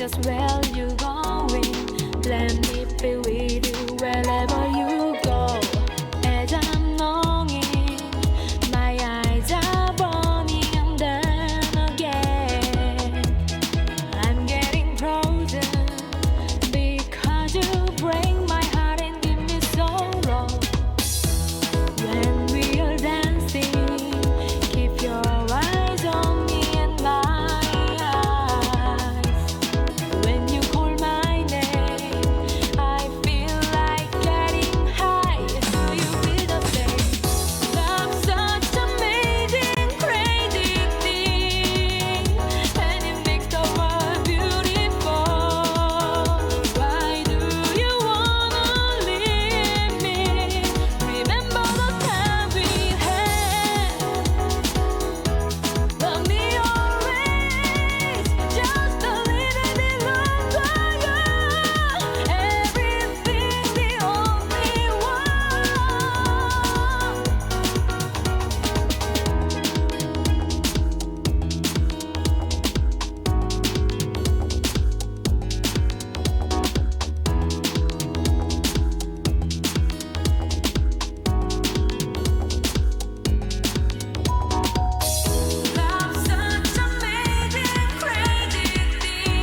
just where you going. Let me be with you wherever you go. As I'm longing, my eyes are burning, and then again I'm getting frozen because you break my heart and give me sorrow. When we are dancing, keep your eyes on me and my eyes. When you call my name, I feel like getting high. So you feel the same. Love's such amazing, crazy thing, and it makes the world beautiful. Why do you wanna leave me? Remember the time we had. Love me always, just a little bit longer. Everything the only one. Love's such amazing, crazy thing.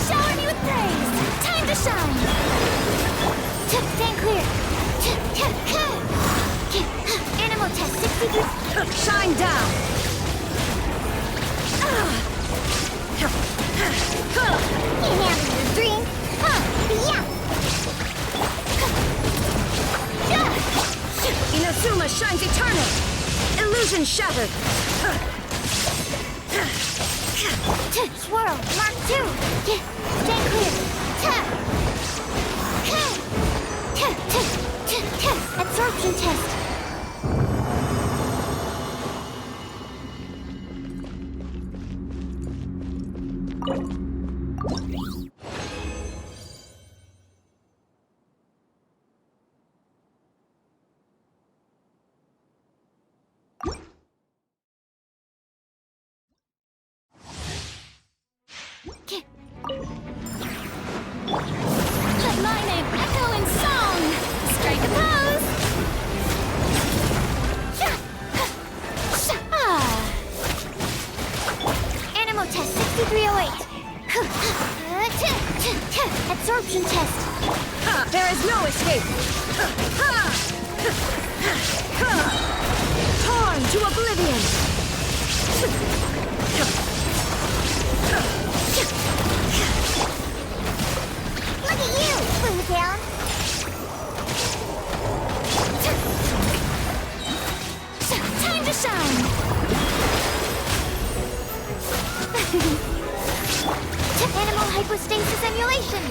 Shower me with praise. Time to shine. Stand clear. Animal test 63. Shine down. You having a dream? Yeah. Inazuma shines eternal. Illusion shattered. Swirl, Mark 2. Stay clear. Absorption test. Let my name echo in song. Strike a pose. Animal test 6308. Absorption test. There is no escape. Torn to oblivion. Look at you, Blue Down. Time to shine. Animal hypostasis emulation.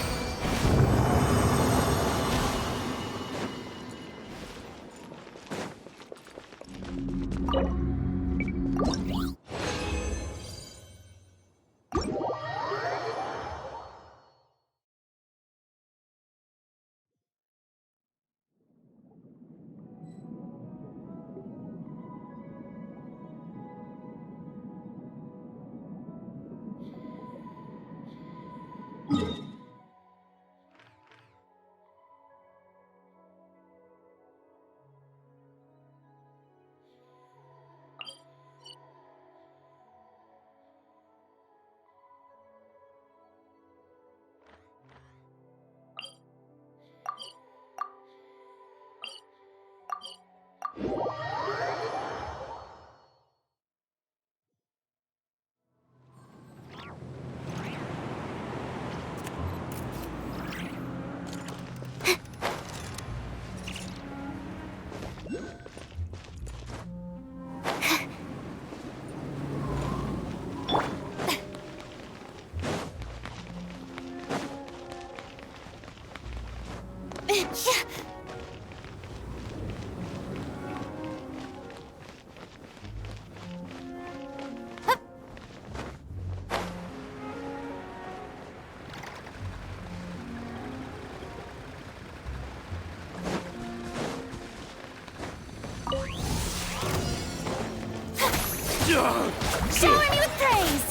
Shower me with praise!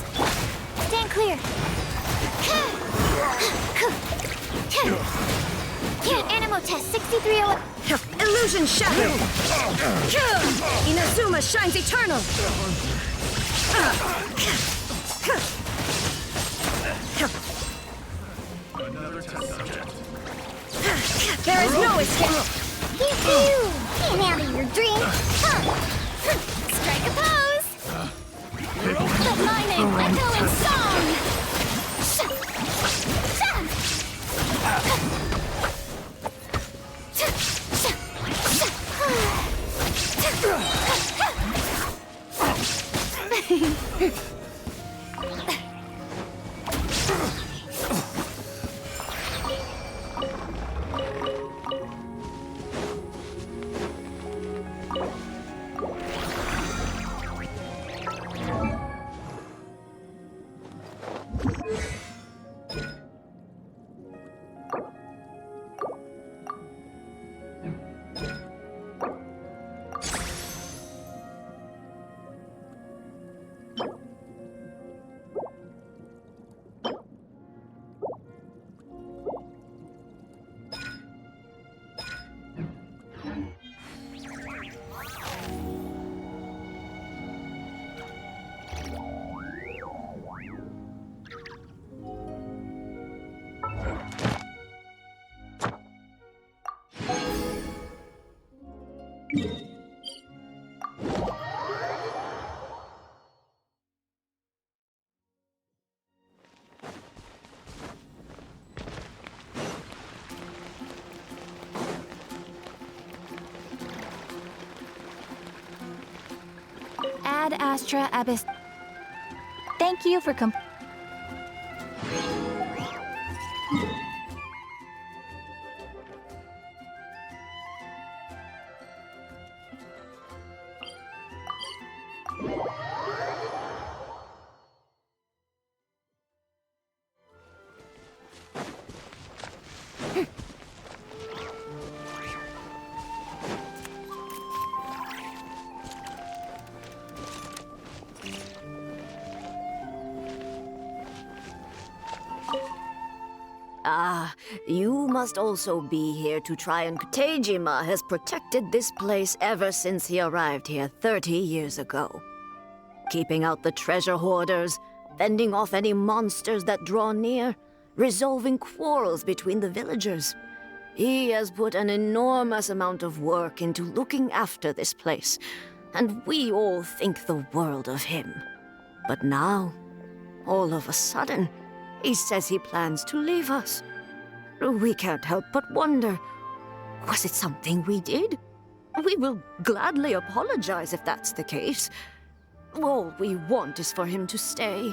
Stand clear. Animo test 6301. Illusion shattered! Inazuma shines eternal! There is no escape! Get out of your dream! Strike a pose! Let my name echo in song! Ad Astra Abyss. Thank you for You must also be here to try and... Tejima has protected this place ever since he arrived here 30 years ago. Keeping out the treasure hoarders, fending off any monsters that draw near, resolving quarrels between the villagers. He has put an enormous amount of work into looking after this place, and we all think the world of him. But now, all of a sudden, he says he plans to leave us. We can't help but wonder, was it something we did? We will gladly apologize if that's the case. All we want is for him to stay.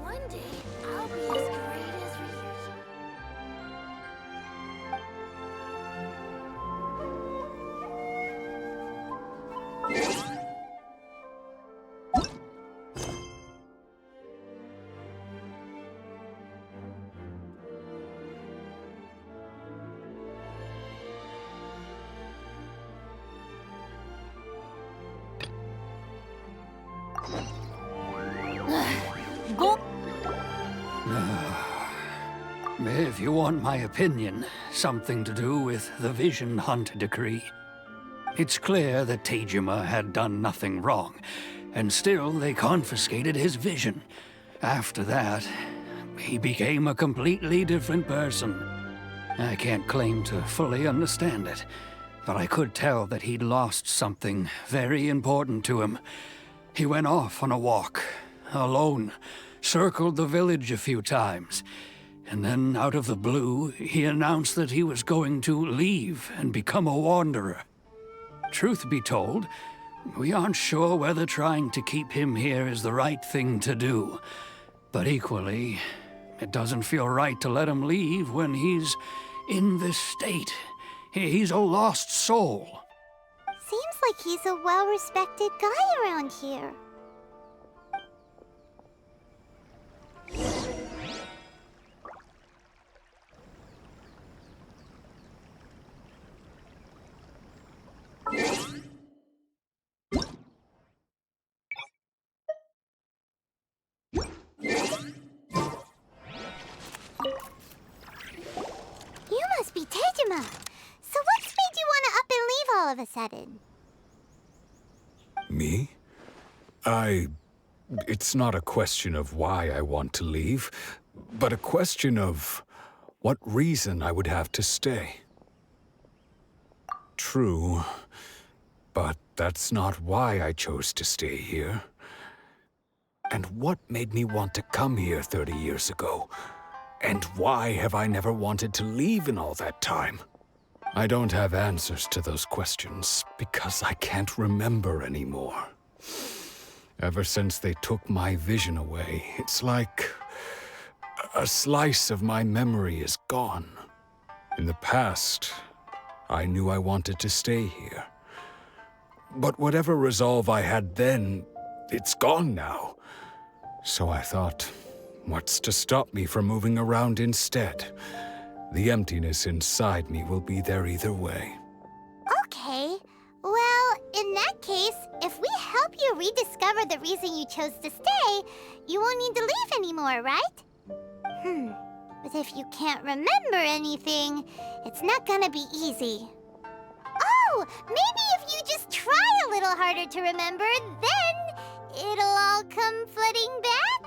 One day, I'll be as great as Ryuji. If you want my opinion, something to do with the Vision Hunt decree. It's clear that Tejima had done nothing wrong, and still they confiscated his vision. After that, he became a completely different person. I can't claim to fully understand it, but I could tell that he'd lost something very important to him. He went off on a walk, alone, circled the village a few times, and then out of the blue, he announced that he was going to leave and become a wanderer. Truth be told, we aren't sure whether trying to keep him here is the right thing to do. But equally, it doesn't feel right to let him leave when he's in this state. He's a lost soul. Seems like he's a well-respected guy around here. You must be Tejima. So what's made you want to up and leave all of a sudden? Me? It's not a question of why I want to leave, but a question of what reason I would have to stay. True, but that's not why I chose to stay here. And what made me want to come here 30 years ago? And why have I never wanted to leave in all that time? I don't have answers to those questions because I can't remember anymore. Ever since they took my vision away, it's like a slice of my memory is gone. In the past, I knew I wanted to stay here. But whatever resolve I had then, it's gone now. So I thought, what's to stop me from moving around instead? The emptiness inside me will be there either way. Okay. Well, in that case, if we help you rediscover the reason you chose to stay, you won't need to leave anymore, right? But if you can't remember anything, it's not gonna be easy. Oh, maybe if you just try a little harder to remember, then it'll all come flooding back?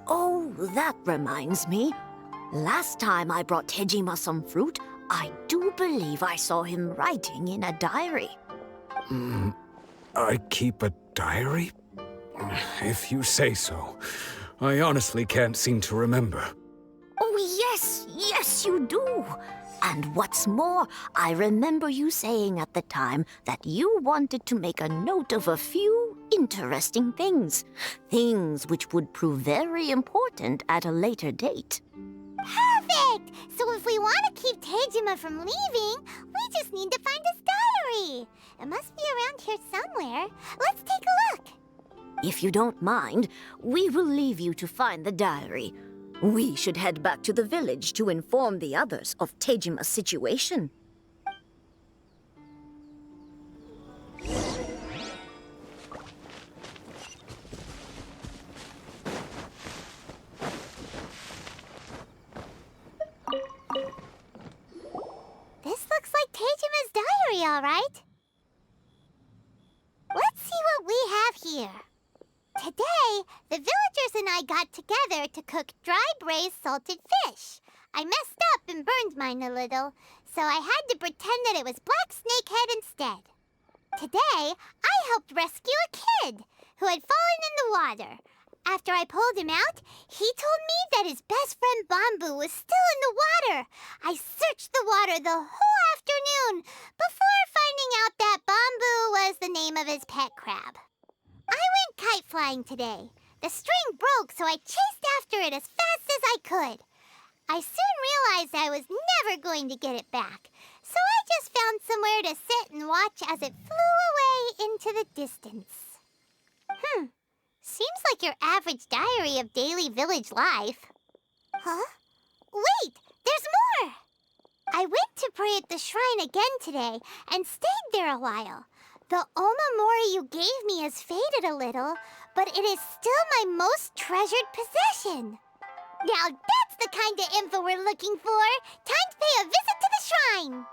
Oh, that reminds me. Last time I brought Tejima some fruit, I do believe I saw him writing in a diary. I keep a diary? If you say so. I honestly can't seem to remember. Oh, yes, you do. And what's more, I remember you saying at the time that you wanted to make a note of a few interesting things. Things which would prove very important at a later date. Perfect! So if we want to keep Tejima from leaving, we just need to find his diary. It must be around here somewhere. Let's take a look. If you don't mind, we will leave you to find the diary. We should head back to the village to inform the others of Tejima's situation. This looks like Tejima's diary, all right. Let's see what we have here. Today, the villagers and I got together to cook dry braised salted fish. I messed up and burned mine a little, so I had to pretend that it was black snakehead instead. Today, I helped rescue a kid who had fallen in the water. After I pulled him out, he told me that his best friend Bamboo was still in the water. I searched the water the whole afternoon before finding out that Bamboo was the name of his pet crab. I went kite flying today. The string broke, so I chased after it as fast as I could. I soon realized I was never going to get it back, so I just found somewhere to sit and watch as it flew away into the distance. Seems like your average diary of daily village life. Huh? Wait, there's more! I went to pray at the shrine again today and stayed there a while. The omamori you gave me has faded a little, but it is still my most treasured possession. Now that's the kind of info we're looking for. Time to pay a visit to the shrine.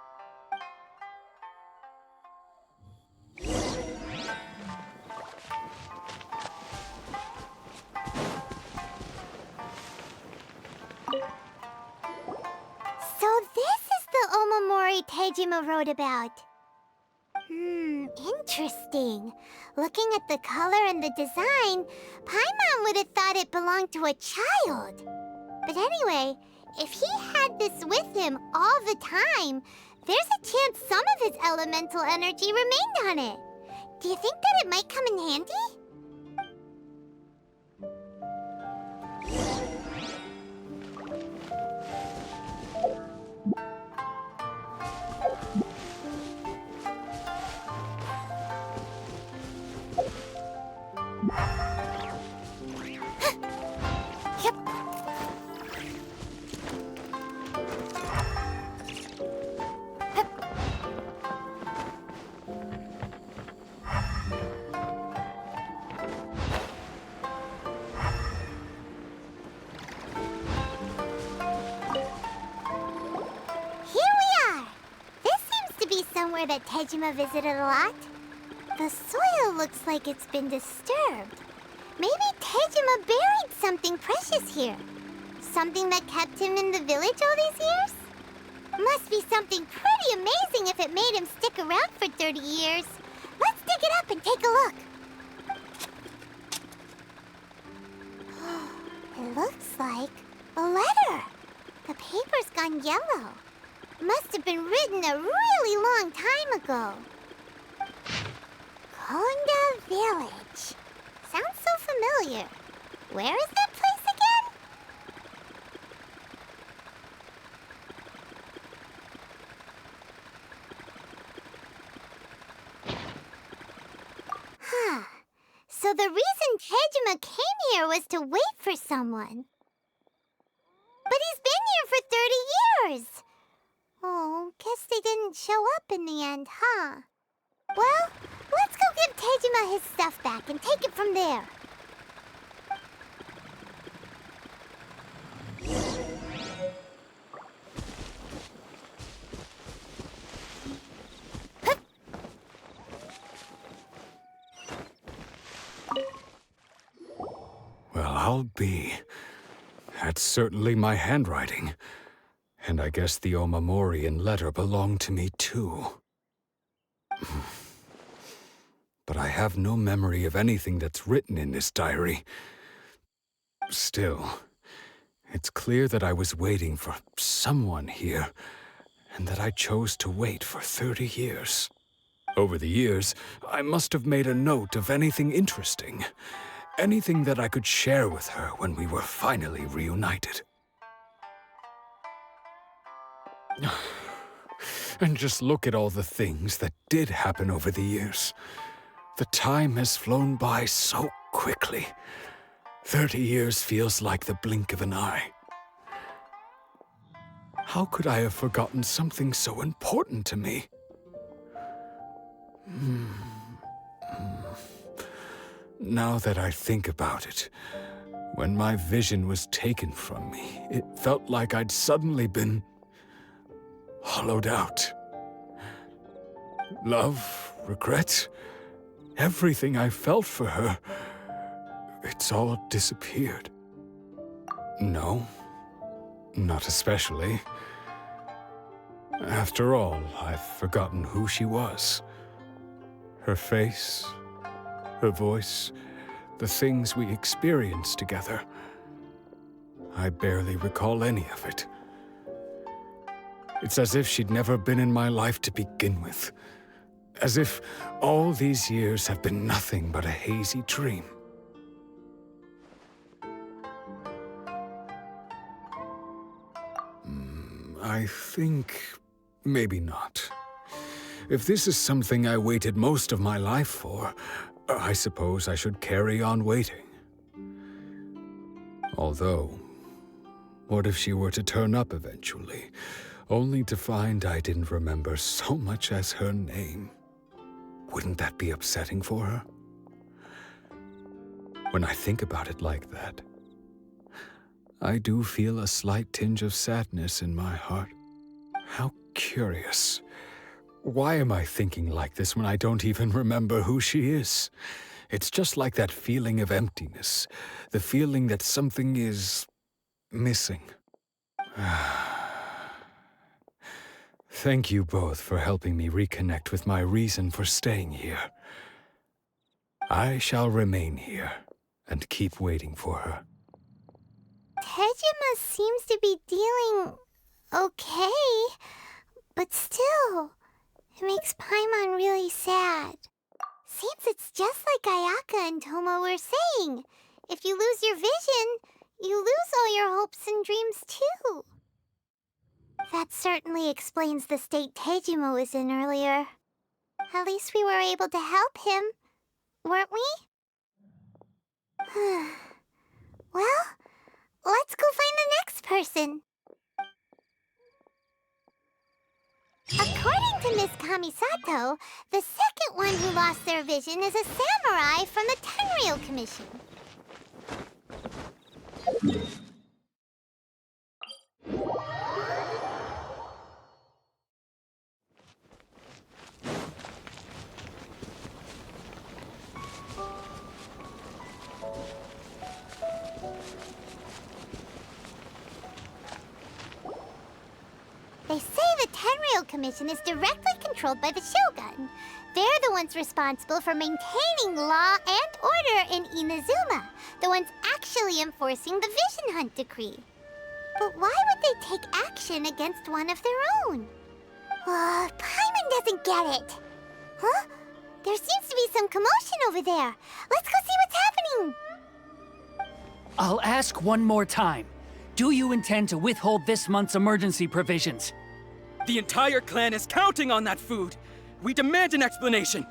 So this is the omamori Tejima wrote about. Interesting. Looking at the color and the design, Paimon would have thought it belonged to a child. But anyway, if he had this with him all the time, there's a chance some of his elemental energy remained on it. Do you think that it might come in handy? Yep. Here we are! This seems to be somewhere that Tejima visited a lot. The soil looks like it's been disturbed. Maybe Tejima buried something precious here. Something that kept him in the village all these years? Must be something pretty amazing if it made him stick around for 30 years. Let's dig it up and take a look. It looks like a letter. The paper's gone yellow. Must have been written a really long time ago. Konda Village. Sounds so familiar. Where is that place again? Huh. So the reason Tejima came here was to wait for someone. But he's been here for 30 years. Oh, guess they didn't show up in the end, huh? Well, let's go give Tejima his stuff back and take it from there. Well, I'll be. That's certainly my handwriting. And I guess the Omamorian letter belonged to me too. But I have no memory of anything that's written in this diary. Still, it's clear that I was waiting for someone here, and that I chose to wait for 30 years. Over the years, I must have made a note of anything interesting. Anything that I could share with her when we were finally reunited. And just look at all the things that did happen over the years. The time has flown by so quickly. 30 years feels like the blink of an eye. How could I have forgotten something so important to me? Now that I think about it, when my vision was taken from me, it felt like I'd suddenly been hollowed out. Love, regret, everything I felt for her, it's all disappeared. No, not especially. After all, I've forgotten who she was. Her face, her voice, the things we experienced together. I barely recall any of it. It's as if she'd never been in my life to begin with. As if all these years have been nothing but a hazy dream. I think maybe not. If this is something I waited most of my life for, I suppose I should carry on waiting. Although, what if she were to turn up eventually, only to find I didn't remember so much as her name? Wouldn't that be upsetting for her? When I think about it like that, I do feel a slight tinge of sadness in my heart. How curious. Why am I thinking like this when I don't even remember who she is? It's just like that feeling of emptiness, the feeling that something is missing. Thank you both for helping me reconnect with my reason for staying here. I shall remain here and keep waiting for her. Tejima seems to be dealing okay, but still, it makes Paimon really sad. Seems it's just like Ayaka and Toma were saying. If you lose your vision, you lose all your hopes and dreams too. That certainly explains the state Tejima was in earlier. At least we were able to help him, weren't we? person. According to Miss Kamisato, the second one who lost their vision is a samurai from the Tenryou Commission. They say the Tenryou Commission is directly controlled by the Shogun. They're the ones responsible for maintaining law and order in Inazuma, the ones actually enforcing the Vision Hunt Decree. But why would they take action against one of their own? Paimon doesn't get it. Huh? There seems to be some commotion over there. Let's go see what's happening. I'll ask one more time. Do you intend to withhold this month's emergency provisions? The entire clan is counting on that food! We demand an explanation!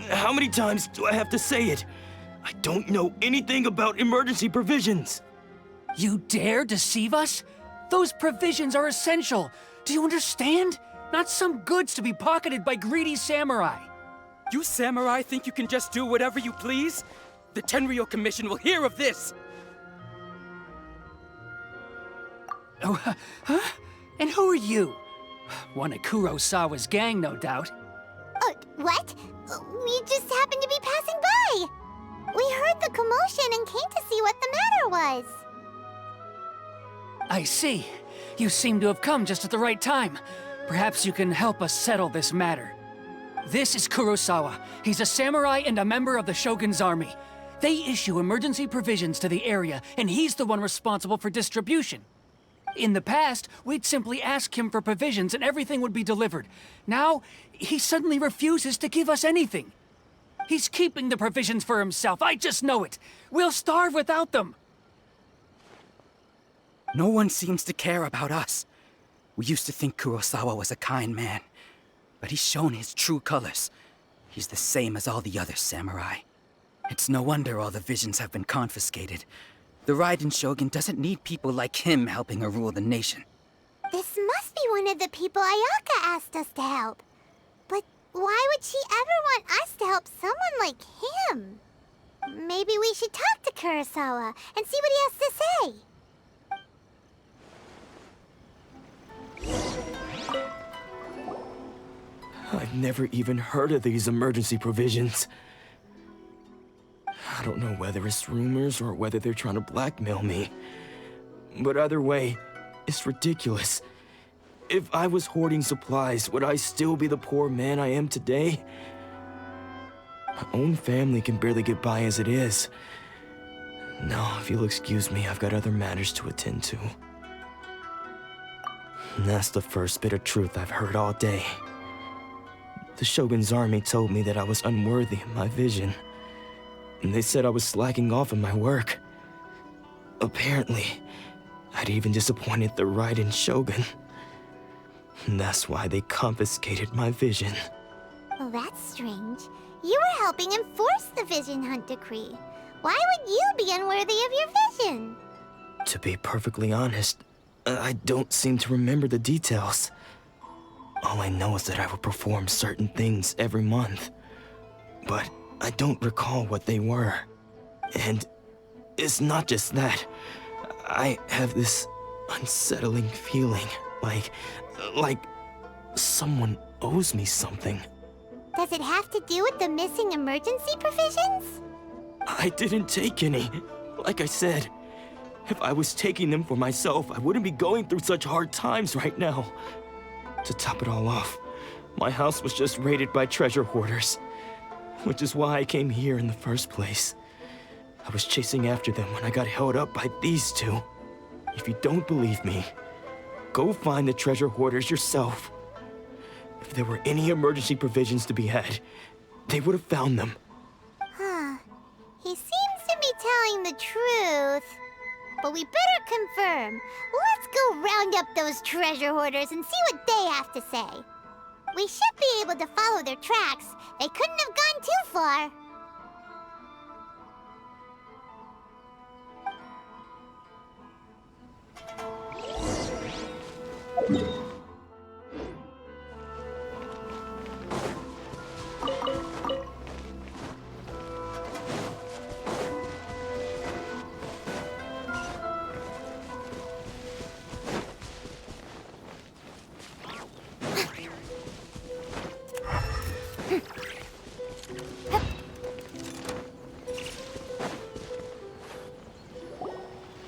How many times do I have to say it? I don't know anything about emergency provisions! You dare deceive us? Those provisions are essential! Do you understand? Not some goods to be pocketed by greedy samurai! You samurai think you can just do whatever you please? The Tenryou Commission will hear of this! Oh, huh? And who are you? One of Kurosawa's gang, no doubt. What? We just happened to be passing by. We heard the commotion and came to see what the matter was. I see. You seem to have come just at the right time. Perhaps you can help us settle this matter. This is Kurosawa. He's a samurai and a member of the Shogun's army. They issue emergency provisions to the area, and he's the one responsible for distribution. In the past, we'd simply ask him for provisions and everything would be delivered. Now, he suddenly refuses to give us anything. He's keeping the provisions for himself, I just know it. We'll starve without them. No one seems to care about us. We used to think Kurosawa was a kind man, but he's shown his true colors. He's the same as all the other samurai. It's no wonder all the visions have been confiscated. The Raiden Shogun doesn't need people like him helping her rule the nation. This must be one of the people Ayaka asked us to help. But why would she ever want us to help someone like him? Maybe we should talk to Kurosawa and see what he has to say. I've never even heard of these emergency provisions. I don't know whether it's rumors or whether they're trying to blackmail me. But either way, it's ridiculous. If I was hoarding supplies, would I still be the poor man I am today? My own family can barely get by as it is. No, if you'll excuse me, I've got other matters to attend to. And that's the first bit of truth I've heard all day. The Shogun's army told me that I was unworthy of my vision. And they said I was slacking off in my work. Apparently, I'd even disappointed the Raiden Shogun. And that's why they confiscated my vision. Well, that's strange. You were helping enforce the Vision Hunt Decree. Why would you be unworthy of your vision? To be perfectly honest, I don't seem to remember the details. All I know is that I would perform certain things every month. But I don't recall what they were. And it's not just that. I have this unsettling feeling, like someone owes me something. Does it have to do with the missing emergency provisions? I didn't take any. Like I said, if I was taking them for myself, I wouldn't be going through such hard times right now. To top it all off, my house was just raided by treasure hoarders. Which is why I came here in the first place. I was chasing after them when I got held up by these two. If you don't believe me, go find the treasure hoarders yourself. If there were any emergency provisions to be had, they would have found them. Huh. He seems to be telling the truth. But we better confirm. Let's go round up those treasure hoarders and see what they have to say. We should be able to follow their tracks. They couldn't have gone too far.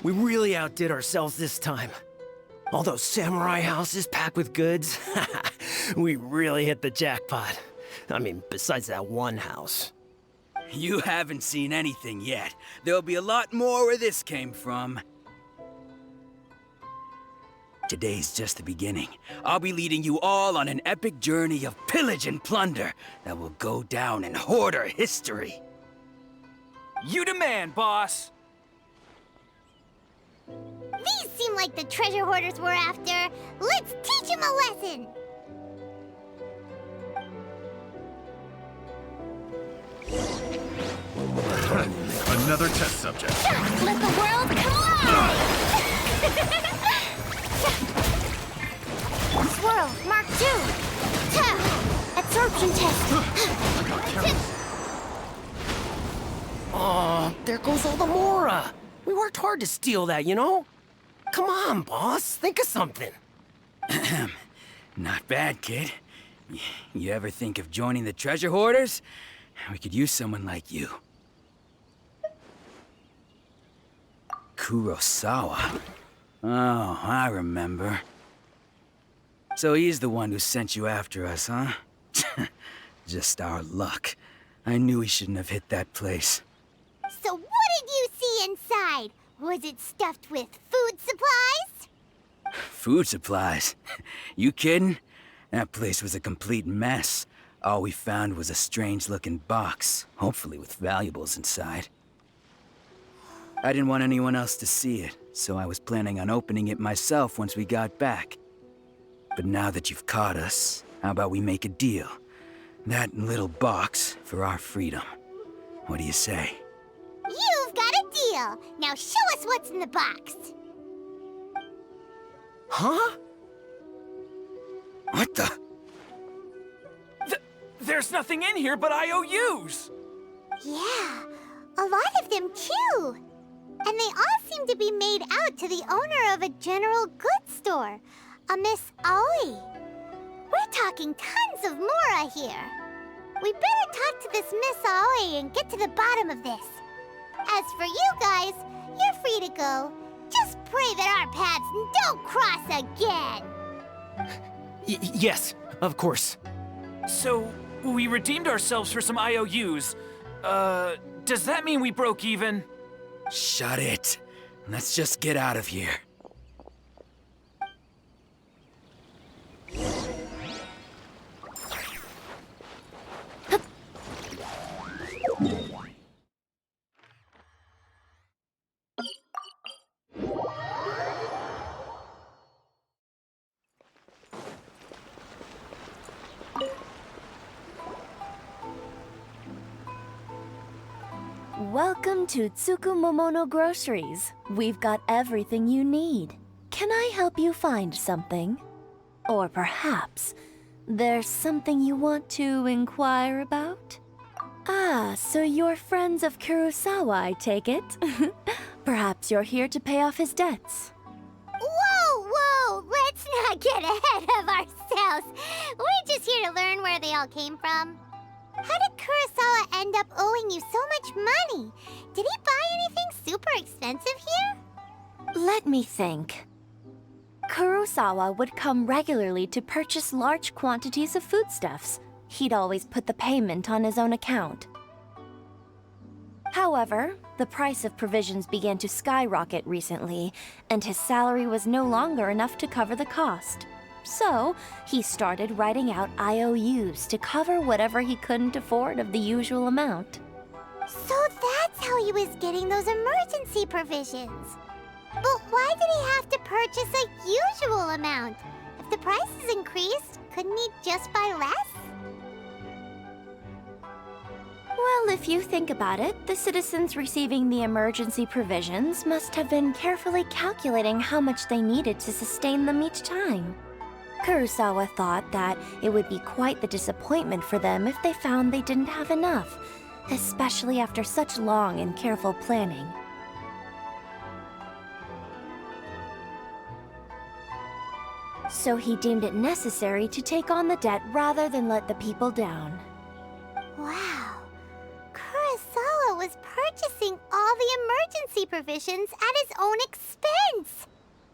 We really outdid ourselves this time. All those samurai houses packed with goods. We really hit the jackpot. I mean, besides that one house. You haven't seen anything yet. There'll be a lot more where this came from. Today's just the beginning. I'll be leading you all on an epic journey of pillage and plunder that will go down in hoarder history. You demand, boss! These seem like the treasure hoarders we're after. Let's teach them a lesson! Another test subject. Let the world collide! Swirl, Mark 2. Absorption test. Oh, there goes all the Mora. We worked hard to steal that, you know? Come on, boss. Think of something. Not bad, kid. You ever think of joining the treasure hoarders? We could use someone like you. Kurosawa. Oh, I remember. So he's the one who sent you after us, huh? Just our luck. I knew he shouldn't have hit that place. So what did you see inside? Was it stuffed with food supplies? Food supplies? You kidding? That place was a complete mess. All we found was a strange-looking box, hopefully with valuables inside. I didn't want anyone else to see it, so I was planning on opening it myself once we got back. But now that you've caught us, how about we make a deal? That little box for our freedom. What do you say? You've got a deal. Now show us what's in the box. Huh? What the? There's nothing in here but IOUs! Yeah, a lot of them too. And they all seem to be made out to the owner of a general goods store, a Miss Aoi. We're talking tons of Mora here. We better talk to this Miss Aoi and get to the bottom of this. As for you guys, you're free to go. Just pray that our paths don't cross again. Yes, of course. So, we redeemed ourselves for some IOUs. Does that mean we broke even? Shut it. Let's just get out of here. Welcome to Tsukumomono Groceries. We've got everything you need. Can I help you find something? Or perhaps there's something you want to inquire about? Ah, so you're friends of Kurosawa, I take it? Perhaps you're here to pay off his debts. Whoa! Let's not get ahead of ourselves. We're just here to learn where they all came from. How did Kurosawa end up owing you so much money? Did he buy anything super expensive here? Let me think. Kurosawa would come regularly to purchase large quantities of foodstuffs. He'd always put the payment on his own account. However, the price of provisions began to skyrocket recently, and his salary was no longer enough to cover the cost. So, he started writing out IOUs to cover whatever he couldn't afford of the usual amount. So that's how he was getting those emergency provisions. But why did he have to purchase a usual amount? If the prices increased, couldn't he just buy less? Well, if you think about it, the citizens receiving the emergency provisions must have been carefully calculating how much they needed to sustain them each time. Kurosawa thought that it would be quite the disappointment for them if they found they didn't have enough, especially after such long and careful planning. So he deemed it necessary to take on the debt rather than let the people down. Wow. Kurosawa was purchasing all the emergency provisions at his own expense.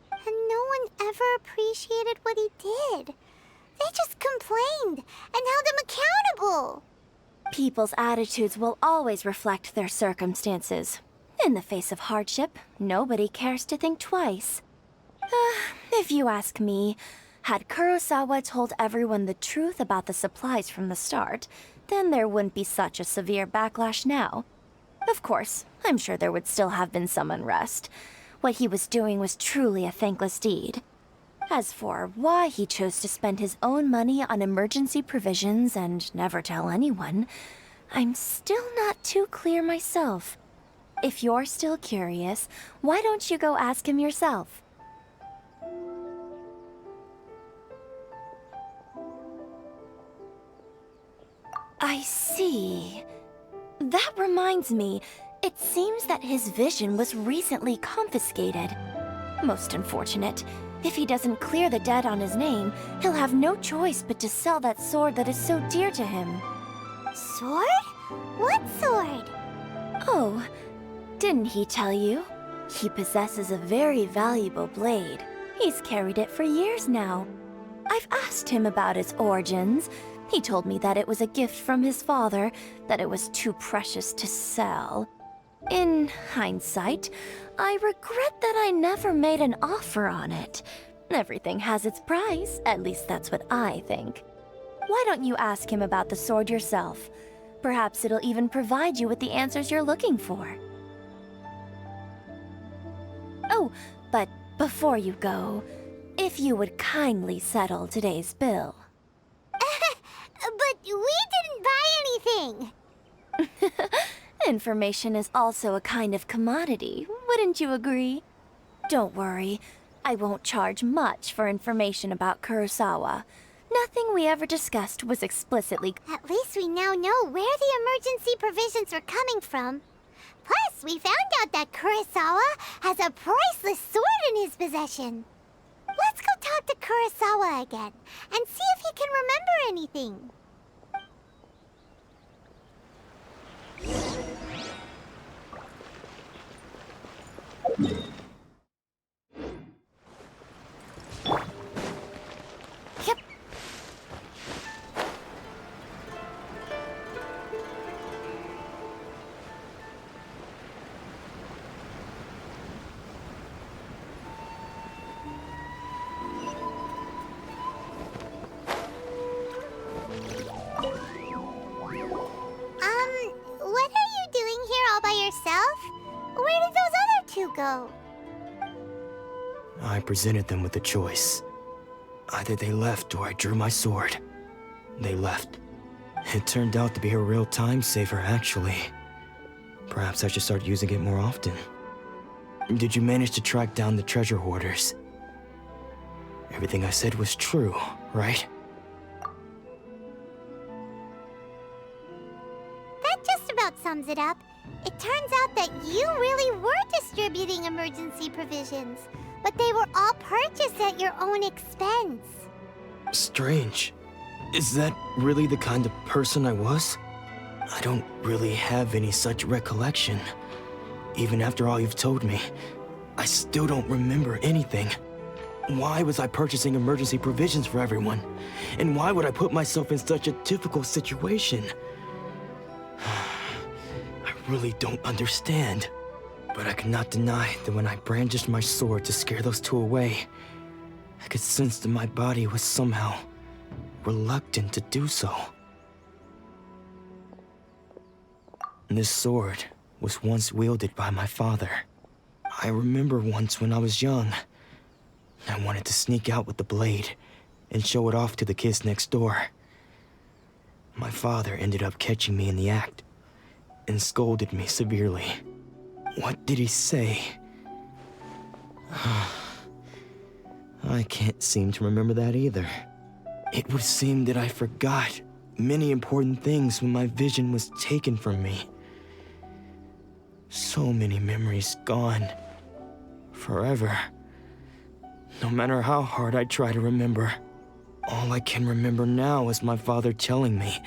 And no one ever appreciated what he did. They just complained and held him accountable. People's attitudes will always reflect their circumstances. In the face of hardship, nobody cares to think twice. If you ask me, had Kurosawa told everyone the truth about the supplies from the start, then there wouldn't be such a severe backlash now. Of course, I'm sure there would still have been some unrest. What he was doing was truly a thankless deed. As for why he chose to spend his own money on emergency provisions and never tell anyone, I'm still not too clear myself. If you're still curious, why don't you go ask him yourself? I see. That reminds me, it seems that his vision was recently confiscated. Most unfortunate. If he doesn't clear the debt on his name, he'll have no choice but to sell that sword that is so dear to him. Sword? What sword? Oh, didn't he tell you? He possesses a very valuable blade. He's carried it for years now. I've asked him about its origins. He told me that it was a gift from his father, that it was too precious to sell. In hindsight, I regret that I never made an offer on it. Everything has its price, at least that's what I think. Why don't you ask him about the sword yourself? Perhaps it'll even provide you with the answers you're looking for. Oh, but before you go, if you would kindly settle today's bill. But we didn't buy anything! Information is also a kind of commodity, wouldn't you agree? Don't worry, I won't charge much for information about Kurosawa. Nothing we ever discussed was explicitly... At least we now know where the emergency provisions were coming from. Plus, we found out that Kurosawa has a priceless sword in his possession. Let's go talk to Kurosawa again, and see if he can remember anything. Yep. What are you doing here all by yourself? Where did those other two go? I presented them with a choice. Either they left or I drew my sword. They left. It turned out to be a real time saver, actually. Perhaps I should start using it more often. Did you manage to track down the treasure hoarders? Everything I said was true, right? That just about sums it up. It turns out that you really were distributing emergency provisions, but they were all purchased at your own expense. Strange. Is that really the kind of person I was? I don't really have any such recollection. Even after all you've told me, I still don't remember anything. Why was I purchasing emergency provisions for everyone? And why would I put myself in such a difficult situation? I really don't understand. But I cannot deny that when I brandished my sword to scare those two away, I could sense that my body was somehow reluctant to do so. This sword was once wielded by my father. I remember once when I was young, I wanted to sneak out with the blade and show it off to the kids next door. My father ended up catching me in the act and scolded me severely. What did he say? I can't seem to remember that either. It would seem that I forgot many important things when my vision was taken from me. So many memories gone. Forever. No matter how hard I try to remember, all I can remember now is my father telling me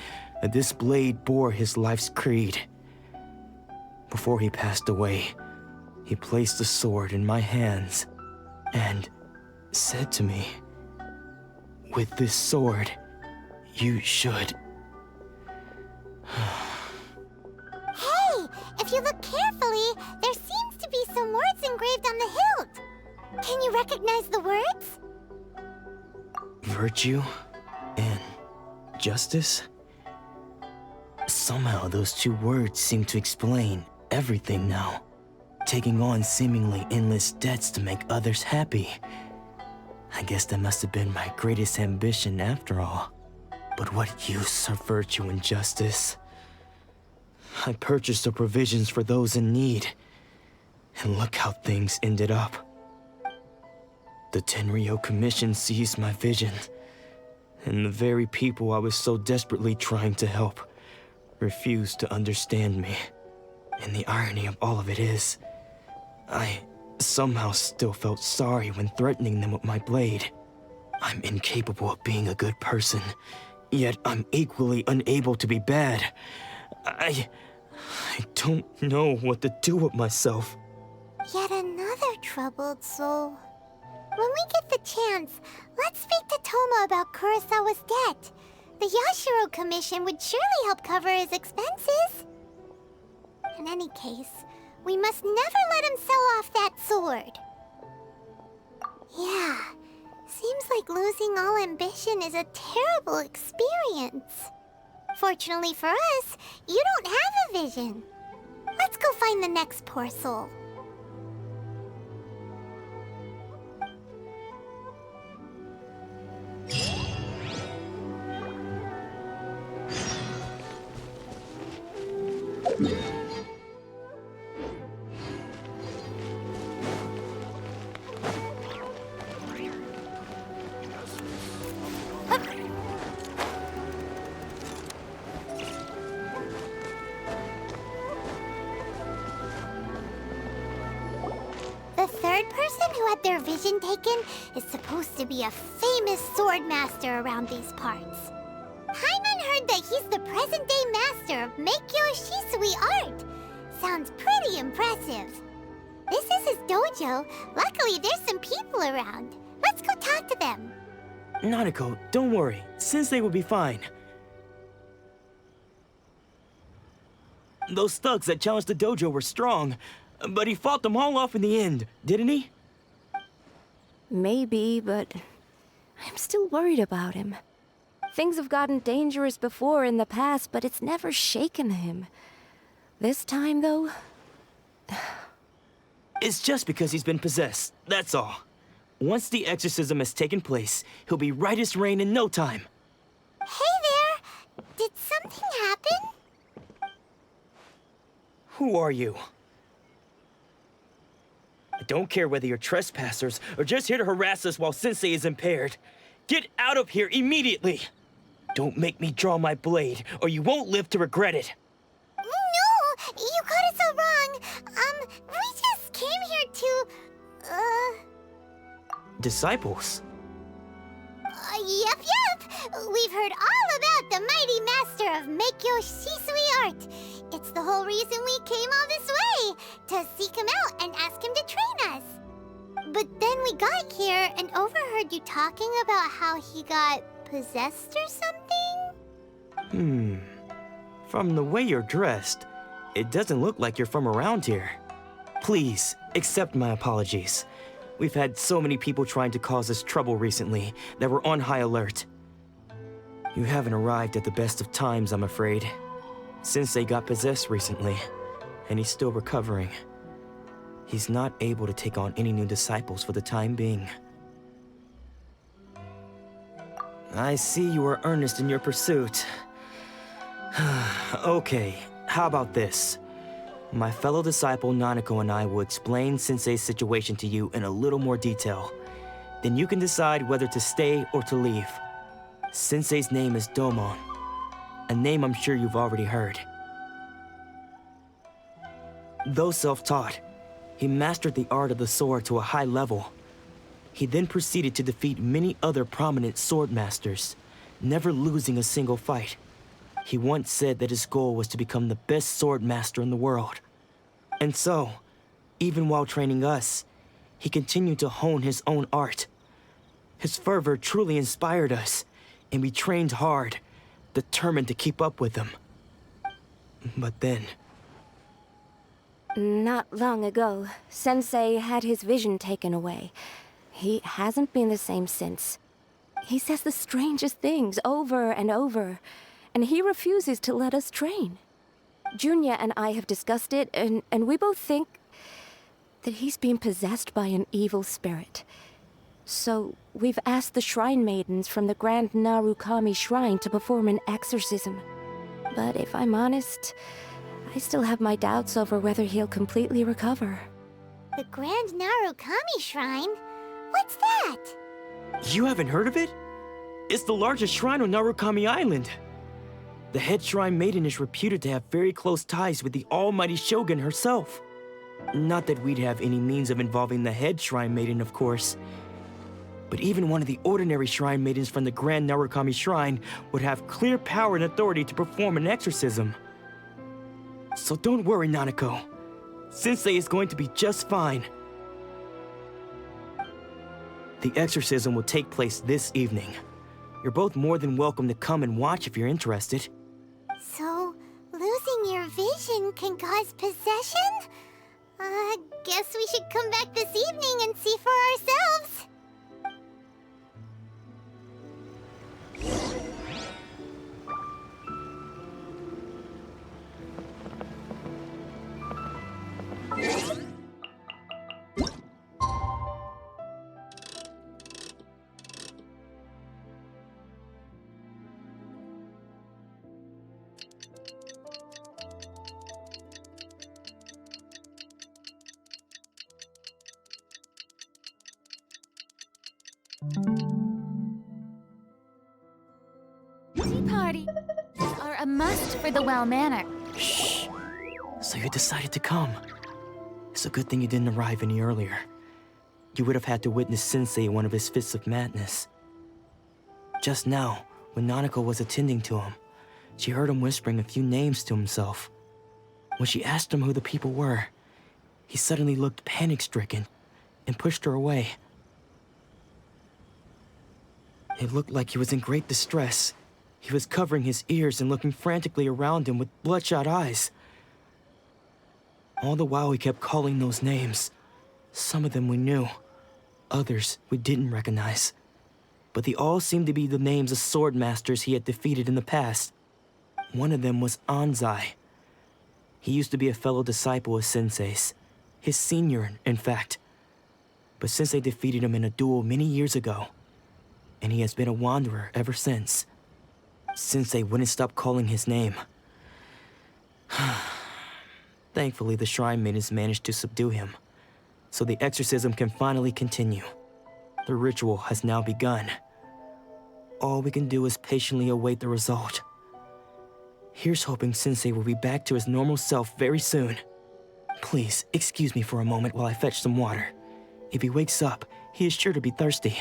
that this blade bore his life's creed. Before he passed away, He placed the sword in my hands and said to me, "With this sword, you should..." Hey, if you look carefully, there seems to be some words engraved on the hilt. Can you recognize the words? Virtue and justice? Somehow those two words seem to explain everything now. Taking on seemingly endless debts to make others happy. I guess that must have been my greatest ambition after all. But what use are virtue and justice? I purchased the provisions for those in need. And look how things ended up. The Tenryo Commission seized my vision. And the very people I was so desperately trying to help refused to understand me. And the irony of all of it is, I somehow still felt sorry when threatening them with my blade. I'm incapable of being a good person, yet I'm equally unable to be bad. I don't know what to do with myself. Yet another troubled soul. When we get the chance, let's speak to Toma about Kurosawa's debt. The Yashiro Commission would surely help cover his expenses. In any case, we must never let him sell off that sword. Yeah, seems like losing all ambition is a terrible experience. Fortunately for us, you don't have a vision. Let's go find the next poor soul. The third person who had their vision taken is supposed to be a famous sword master around these parts. Hyman heard that he's the present-day master of Meikyo Shisui art. Sounds pretty impressive. This is his dojo. Luckily, there's some people around. Let's go talk to them. Nanako, don't worry. Sensei will be fine. Those thugs that challenged the dojo were strong, but he fought them all off in the end, didn't he? Maybe, but I'm still worried about him. Things have gotten dangerous before in the past, but it's never shaken him. This time, though... It's just because he's been possessed, that's all. Once the exorcism has taken place, he'll be right as rain in no time. Hey there! Did something happen? Who are you? I don't care whether you're trespassers or just here to harass us while Sensei is impaired. Get out of here immediately! Don't make me draw my blade, or you won't live to regret it. No! You got it so wrong. We just came here to... Disciples? Yep. We've heard all about the mighty master of Meikyo Shisui art. It's the whole reason we came all this way, to seek him out and ask him to train us. But then we got here and overheard you talking about how he got possessed or something? From the way you're dressed, it doesn't look like you're from around here. Please, accept my apologies. We've had so many people trying to cause us trouble recently that we're on high alert. You haven't arrived at the best of times, I'm afraid. Sensei got possessed recently, and he's still recovering. He's not able to take on any new disciples for the time being. I see you are earnest in your pursuit. Okay, how about this? My fellow disciple Nanako and I will explain Sensei's situation to you in a little more detail. Then you can decide whether to stay or to leave. Sensei's name is Domon, a name I'm sure you've already heard. Though self-taught, he mastered the art of the sword to a high level. He then proceeded to defeat many other prominent sword masters, never losing a single fight. He once said that his goal was to become the best sword master in the world. And so, Even while training us, he continued to hone his own art. His fervor truly inspired us, and we trained hard, determined to keep up with him. But then... Not long ago, Sensei had his vision taken away. He hasn't been the same since. He says the strangest things over and over, and he refuses to let us train. Junya and I have discussed it, and we both think that he's being possessed by an evil spirit. So we've asked the shrine maidens from the Grand Narukami Shrine to perform an exorcism. But if I'm honest, I still have my doubts over whether he'll completely recover. The Grand Narukami Shrine? What's that? You haven't heard of it? It's the largest shrine on Narukami Island. The head shrine maiden is reputed to have very close ties with the almighty Shogun herself. Not that we'd have any means of involving the head shrine maiden, of course. But even one of the ordinary shrine maidens from the Grand Narukami Shrine would have clear power and authority to perform an exorcism. So don't worry, Nanako. Sensei is going to be just fine. The exorcism will take place this evening. You're both more than welcome to come and watch if you're interested. So, losing your vision can cause possession? Guess we should come back this evening and see for ourselves. Tea parties are a must for the well-mannered. Shh. So you decided to come. It's a good thing you didn't arrive any earlier. You would have had to witness Sensei in one of his fits of madness. Just now, when Nanako was attending to him, she heard him whispering a few names to himself. When she asked him who the people were, he suddenly looked panic-stricken and pushed her away. It looked like he was in great distress. He was covering his ears and looking frantically around him with bloodshot eyes. All the while he kept calling those names. Some of them we knew, others we didn't recognize. But they all seemed to be the names of sword masters he had defeated in the past. One of them was Anzai. He used to be a fellow disciple of Sensei's, his senior, in fact. But Sensei defeated him in a duel many years ago, and he has been a wanderer ever since. Sensei wouldn't stop calling his name. Thankfully, the shrine maidens managed to subdue him, so the exorcism can finally continue. The ritual has now begun. All we can do is patiently await the result. Here's hoping Sensei will be back to his normal self very soon. Please, excuse me for a moment while I fetch some water. If he wakes up, he is sure to be thirsty.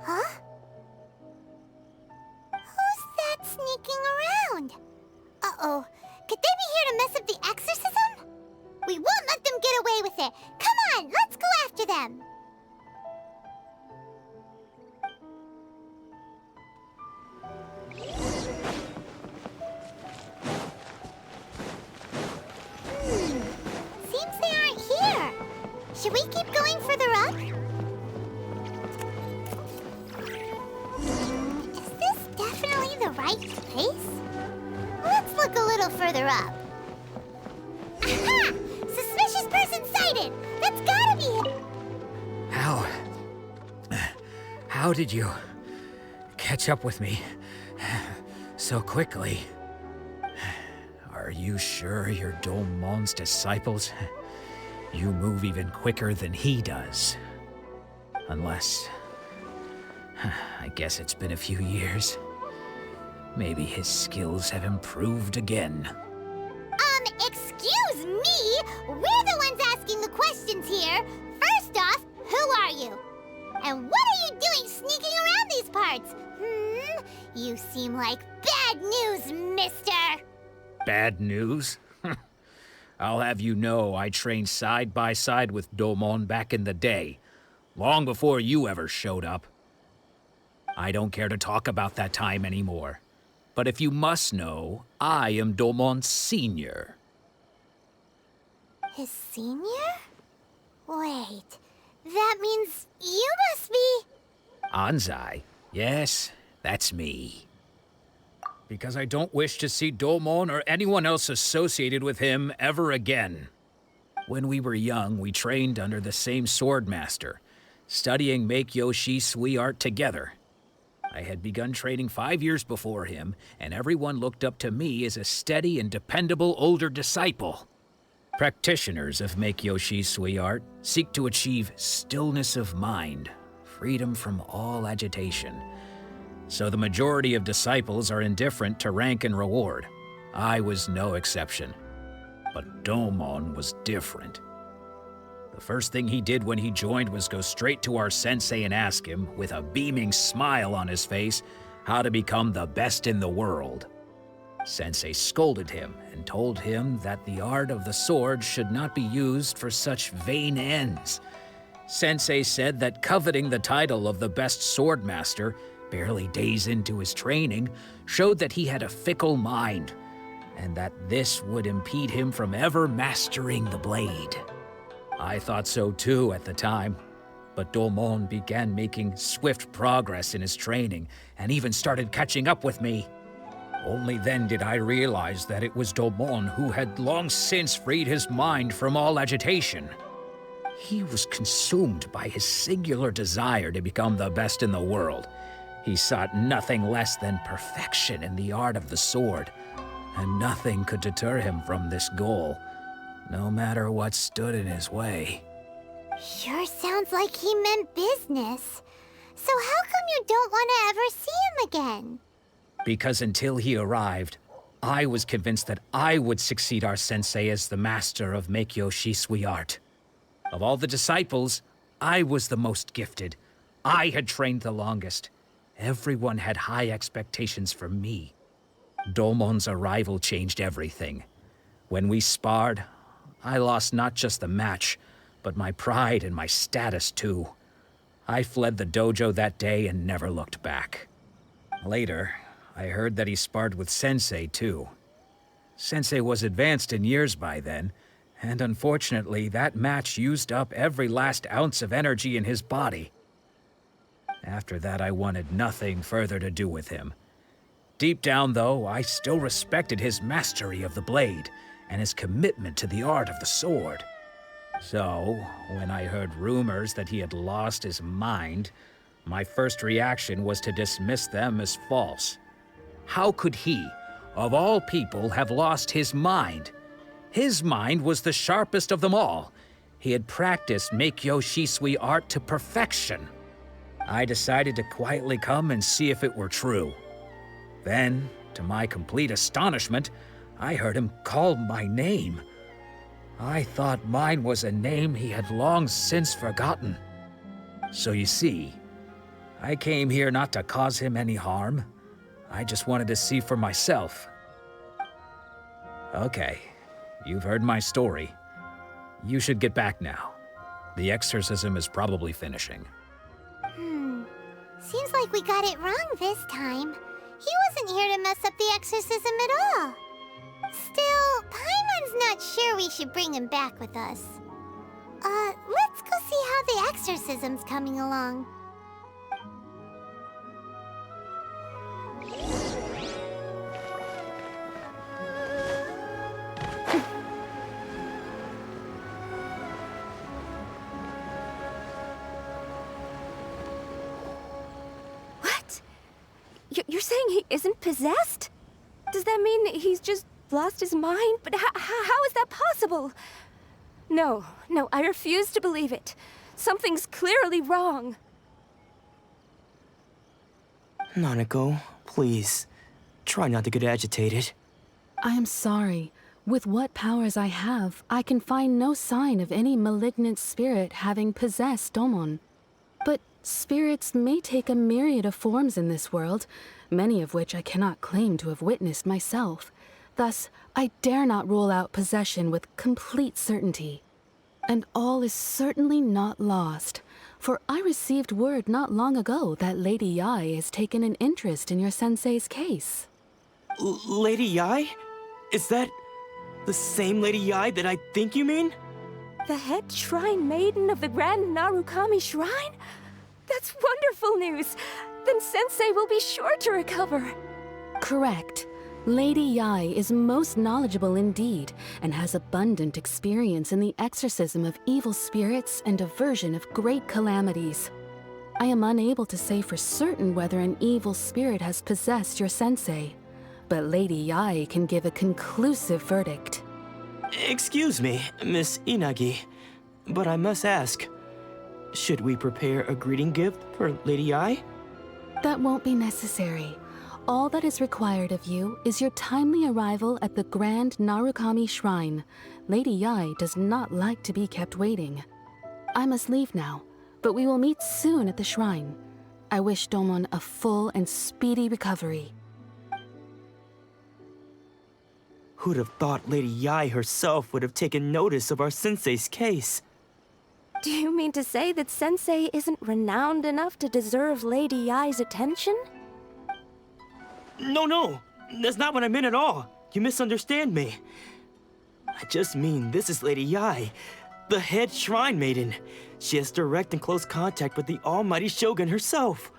Huh? Who's that sneaking around? Uh-oh. Could they be here to mess up the exorcism? We won't let them get away with it. Come on, let's go after them. Seems they aren't here. Should we keep going further up? Is this definitely the right place? Let's look a little further up. Aha! Suspicious person sighted! That's gotta be it! How did you catch up with me so quickly? Are you sure you're Domon's disciples? You move even quicker than he does. Unless... I guess it's been a few years. Maybe his skills have improved again. Excuse me? We're the ones asking the questions here. First, First off, who are you? And what are you doing sneaking around these parts? You seem like bad news, mister! Bad news? I'll have you know I trained side by side with Domon back in the day, long before you ever showed up. I don't care to talk about that time anymore. But if you must know, I am Domon's senior. His senior? Wait, that means you must be... Anzai? Yes, that's me. Because I don't wish to see Domon or anyone else associated with him ever again. When we were young, we trained under the same sword master, studying Make-Yoshi Sui art together. I had begun training 5 years before him, and everyone looked up to me as a steady and dependable older disciple. Practitioners of Make-Yoshi Sui art seek to achieve stillness of mind, freedom from all agitation. So the majority of disciples are indifferent to rank and reward. I was no exception. But Domon was different. The first thing he did when he joined was go straight to our sensei and ask him, with a beaming smile on his face, how to become the best in the world. Sensei scolded him and told him that the art of the sword should not be used for such vain ends. Sensei said that coveting the title of the best sword master, barely days into his training, showed that he had a fickle mind, and that this would impede him from ever mastering the blade. I thought so too at the time, but Domon began making swift progress in his training and even started catching up with me. Only then did I realize that it was Domon who had long since freed his mind from all agitation. He was consumed by his singular desire to become the best in the world. He sought nothing less than perfection in the art of the sword, and nothing could deter him from this goal, no matter what stood in his way. Sure sounds like he meant business. So how come you don't want to ever see him again? Because until he arrived, I was convinced that I would succeed our sensei as the master of Make-Yoshi Sui art. Of all the disciples, I was the most gifted. I had trained the longest. Everyone had high expectations for me. Domon's arrival changed everything. When we sparred, I lost not just the match, but my pride and my status too. I fled the dojo that day and never looked back. Later, I heard that he sparred with Sensei too. Sensei was advanced in years by then, and unfortunately that match used up every last ounce of energy in his body. After that, I wanted nothing further to do with him. Deep down, though, I still respected his mastery of the blade and his commitment to the art of the sword. So, when I heard rumors that he had lost his mind, my first reaction was to dismiss them as false. How could he, of all people, have lost his mind? His mind was the sharpest of them all. He had practiced Make-Yoshi Sui art to perfection. I decided to quietly come and see if it were true. Then, to my complete astonishment, I heard him call my name. I thought mine was a name he had long since forgotten. So you see, I came here not to cause him any harm. I just wanted to see for myself. Okay, you've heard my story. You should get back now. The exorcism is probably finishing. Seems like we got it wrong this time. He wasn't here to mess up the exorcism at all. Still, Paimon's not sure we should bring him back with us. Let's go see how the exorcism's coming along. What? You're saying he isn't possessed? Does that mean he's just lost his mind? But how is that possible? No, I refuse to believe it. Something's clearly wrong. Nanako, please. Try not to get agitated. I am sorry. With what powers I have, I can find no sign of any malignant spirit having possessed Domon. But spirits may take a myriad of forms in this world, many of which I cannot claim to have witnessed myself. Thus, I dare not rule out possession with complete certainty. And all is certainly not lost, for I received word not long ago that Lady Yai has taken an interest in your sensei's case. Lady Yai? Is that the same Lady Yai that I think you mean? The head shrine maiden of the Grand Narukami Shrine? That's wonderful news! Then Sensei will be sure to recover. Correct. Lady Yai is most knowledgeable indeed, and has abundant experience in the exorcism of evil spirits and aversion of great calamities. I am unable to say for certain whether an evil spirit has possessed your sensei, but Lady Yai can give a conclusive verdict. Excuse me, Miss Inagi, but I must ask, should we prepare a greeting gift for Lady Yai? That won't be necessary. All that is required of you is your timely arrival at the Grand Narukami Shrine. Lady Yai does not like to be kept waiting. I must leave now, but we will meet soon at the shrine. I wish Domon a full and speedy recovery. Who'd have thought Lady Yai herself would have taken notice of our sensei's case? Do you mean to say that Sensei isn't renowned enough to deserve Lady Yai's attention? No, that's not what I meant at all. You misunderstand me. I just mean this is Lady Yai, the head shrine maiden. She has direct and close contact with the almighty Shogun herself.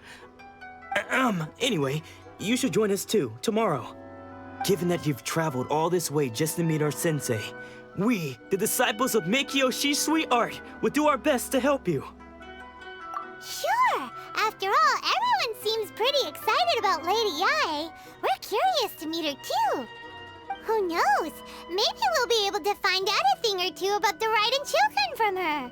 Anyway, you should join us too, tomorrow. Given that you've traveled all this way just to meet our sensei, we, the disciples of Meikyo Shisui Art, will do our best to help you. Sure! After all, everyone seems pretty excited about Lady Yai. We're curious to meet her too. Who knows? Maybe we'll be able to find out a thing or two about the Raiden children from her.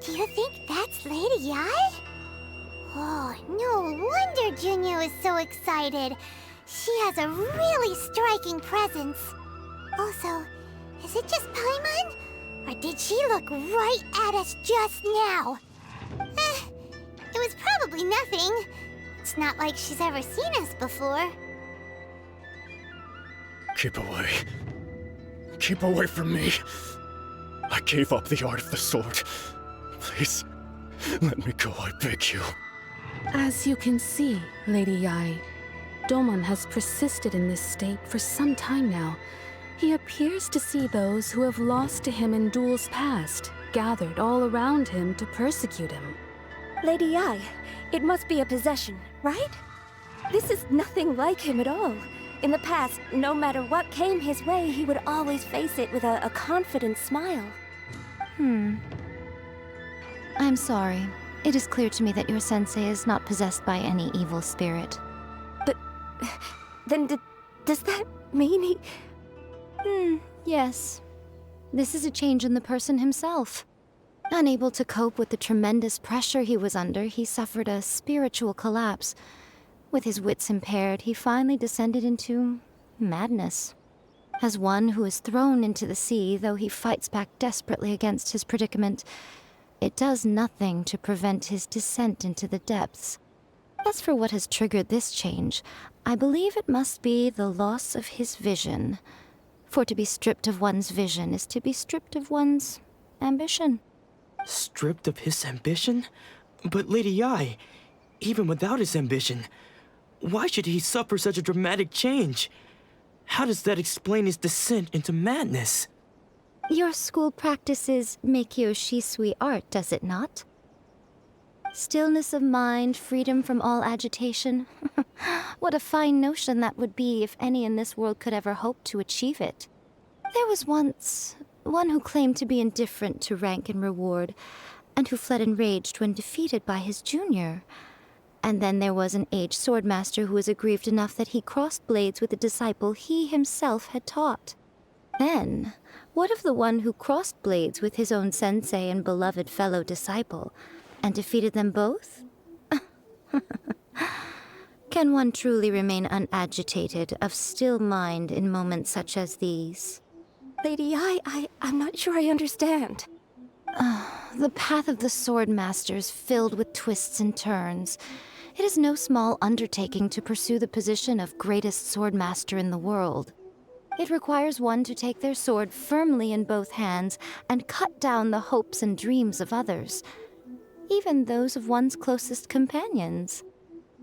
Do you think that's Lady Yai? Oh, no wonder Junyo is so excited. She has a really striking presence. Also, is it just Paimon? Or did she look right at us just now? It was probably nothing. It's not like she's ever seen us before. Keep away. Keep away from me. I gave up the art of the sword. Please, let me go, I beg you. As you can see, Lady Yai, Domon has persisted in this state for some time now. He appears to see those who have lost to him in duels past, gathered all around him to persecute him. Lady Yai, it must be a possession, right? This is nothing like him at all. In the past, no matter what came his way, he would always face it with a confident smile. I'm sorry. It is clear to me that your sensei is not possessed by any evil spirit. But then does that mean he... Yes. This is a change in the person himself. Unable to cope with the tremendous pressure he was under, he suffered a spiritual collapse. With his wits impaired, he finally descended into madness. As one who is thrown into the sea, though he fights back desperately against his predicament, it does nothing to prevent his descent into the depths. As for what has triggered this change, I believe it must be the loss of his vision. For to be stripped of one's vision is to be stripped of one's ambition. Stripped of his ambition? But Lady Yi, even without his ambition, why should he suffer such a dramatic change? How does that explain his descent into madness? Your school practices Meikyo Shisui art, does it not? Stillness of mind, freedom from all agitation. What a fine notion that would be if any in this world could ever hope to achieve it. There was once one who claimed to be indifferent to rank and reward, and who fled enraged when defeated by his junior. And then there was an aged swordmaster who was aggrieved enough that he crossed blades with a disciple he himself had taught. Then, what of the one who crossed blades with his own sensei and beloved fellow disciple, and defeated them both? Can one truly remain unagitated, of still mind in moments such as these? Lady Yi, I'm not sure I understand. The path of the Swordmaster is filled with twists and turns. It is no small undertaking to pursue the position of greatest swordmaster in the world. It requires one to take their sword firmly in both hands and cut down the hopes and dreams of others, even those of one's closest companions.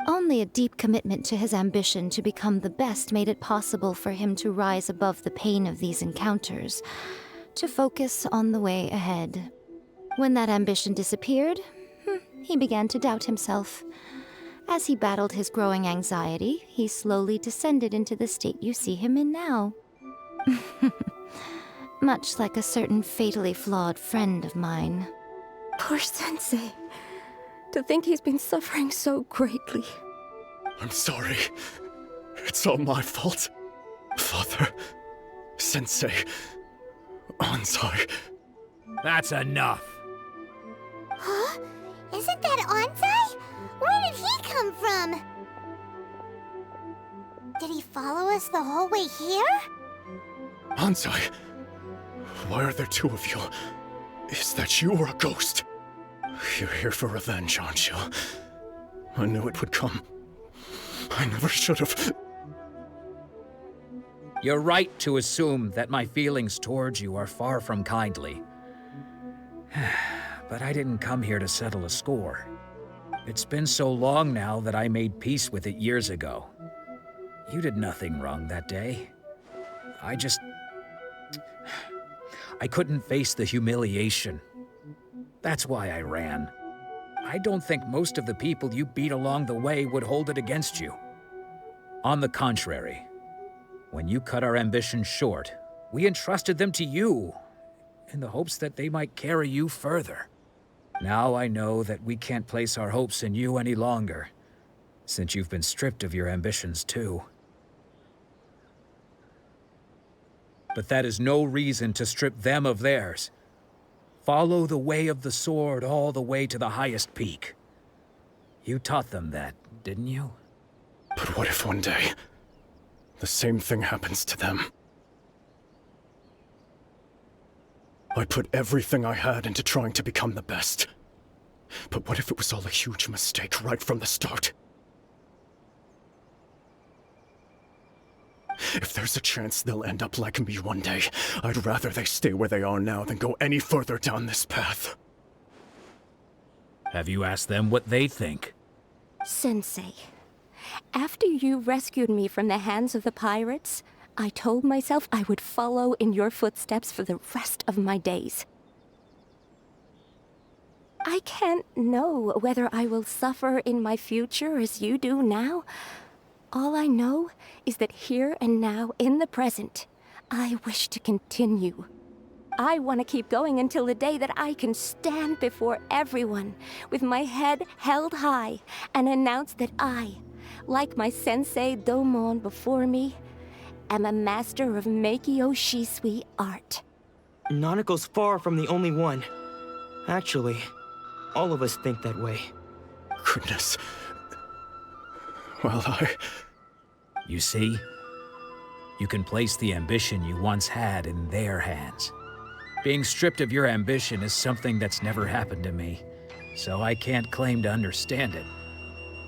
Only a deep commitment to his ambition to become the best made it possible for him to rise above the pain of these encounters, to focus on the way ahead. When that ambition disappeared, he began to doubt himself. As he battled his growing anxiety, he slowly descended into the state you see him in now. Much like a certain fatally flawed friend of mine. Poor Sensei. To think he's been suffering so greatly. I'm sorry. It's all my fault. Father, Sensei, Anzai. That's enough. Huh? Isn't that Anzai? Where did he come from? Did he follow us the whole way here? Anzai, why are there two of you? Is that you or a ghost? You're here for revenge, aren't you? I knew it would come. I never should have. You're right to assume that my feelings towards you are far from kindly. But I didn't come here to settle a score. It's been so long now that I made peace with it years ago. You did nothing wrong that day. I couldn't face the humiliation. That's why I ran. I don't think most of the people you beat along the way would hold it against you. On the contrary, when you cut our ambitions short, we entrusted them to you, in the hopes that they might carry you further. Now I know that we can't place our hopes in you any longer, since you've been stripped of your ambitions too. But that is no reason to strip them of theirs. Follow the way of the sword all the way to the highest peak. You taught them that, didn't you? But what if one day, the same thing happens to them? I put everything I had into trying to become the best. But what if it was all a huge mistake right from the start? If there's a chance they'll end up like me one day, I'd rather they stay where they are now than go any further down this path. Have you asked them what they think? Sensei, after you rescued me from the hands of the pirates, I told myself I would follow in your footsteps for the rest of my days. I can't know whether I will suffer in my future as you do now. All I know is that here and now, in the present, I wish to continue. I want to keep going until the day that I can stand before everyone with my head held high and announce that I, like my sensei Domon before me, am a master of Meikyo Shisui art. Nanako's far from the only one. Actually, all of us think that way. Goodness. Well, You see? You can place the ambition you once had in their hands. Being stripped of your ambition is something that's never happened to me, so I can't claim to understand it.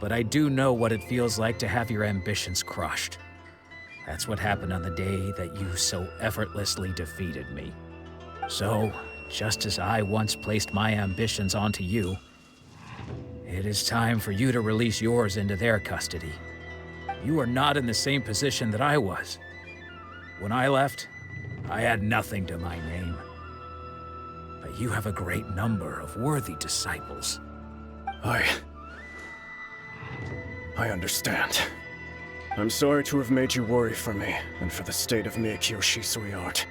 But I do know what it feels like to have your ambitions crushed. That's what happened on the day that you so effortlessly defeated me. So, just as I once placed my ambitions onto you, It is time for you to release yours into their custody. You are not in the same position that I was. When I left, I had nothing to my name. But you have a great number of worthy disciples. I understand. I'm sorry to have made you worry for me, and for the state of Miyakyo Shisui art.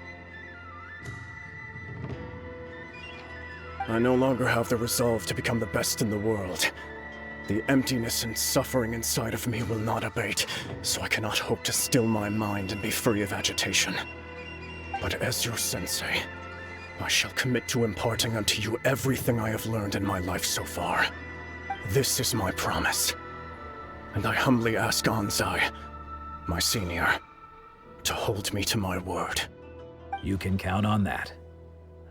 I no longer have the resolve to become the best in the world. The emptiness and suffering inside of me will not abate, so I cannot hope to still my mind and be free of agitation. But as your sensei, I shall commit to imparting unto you everything I have learned in my life so far. This is my promise. And I humbly ask Anzai, my senior, to hold me to my word. You can count on that.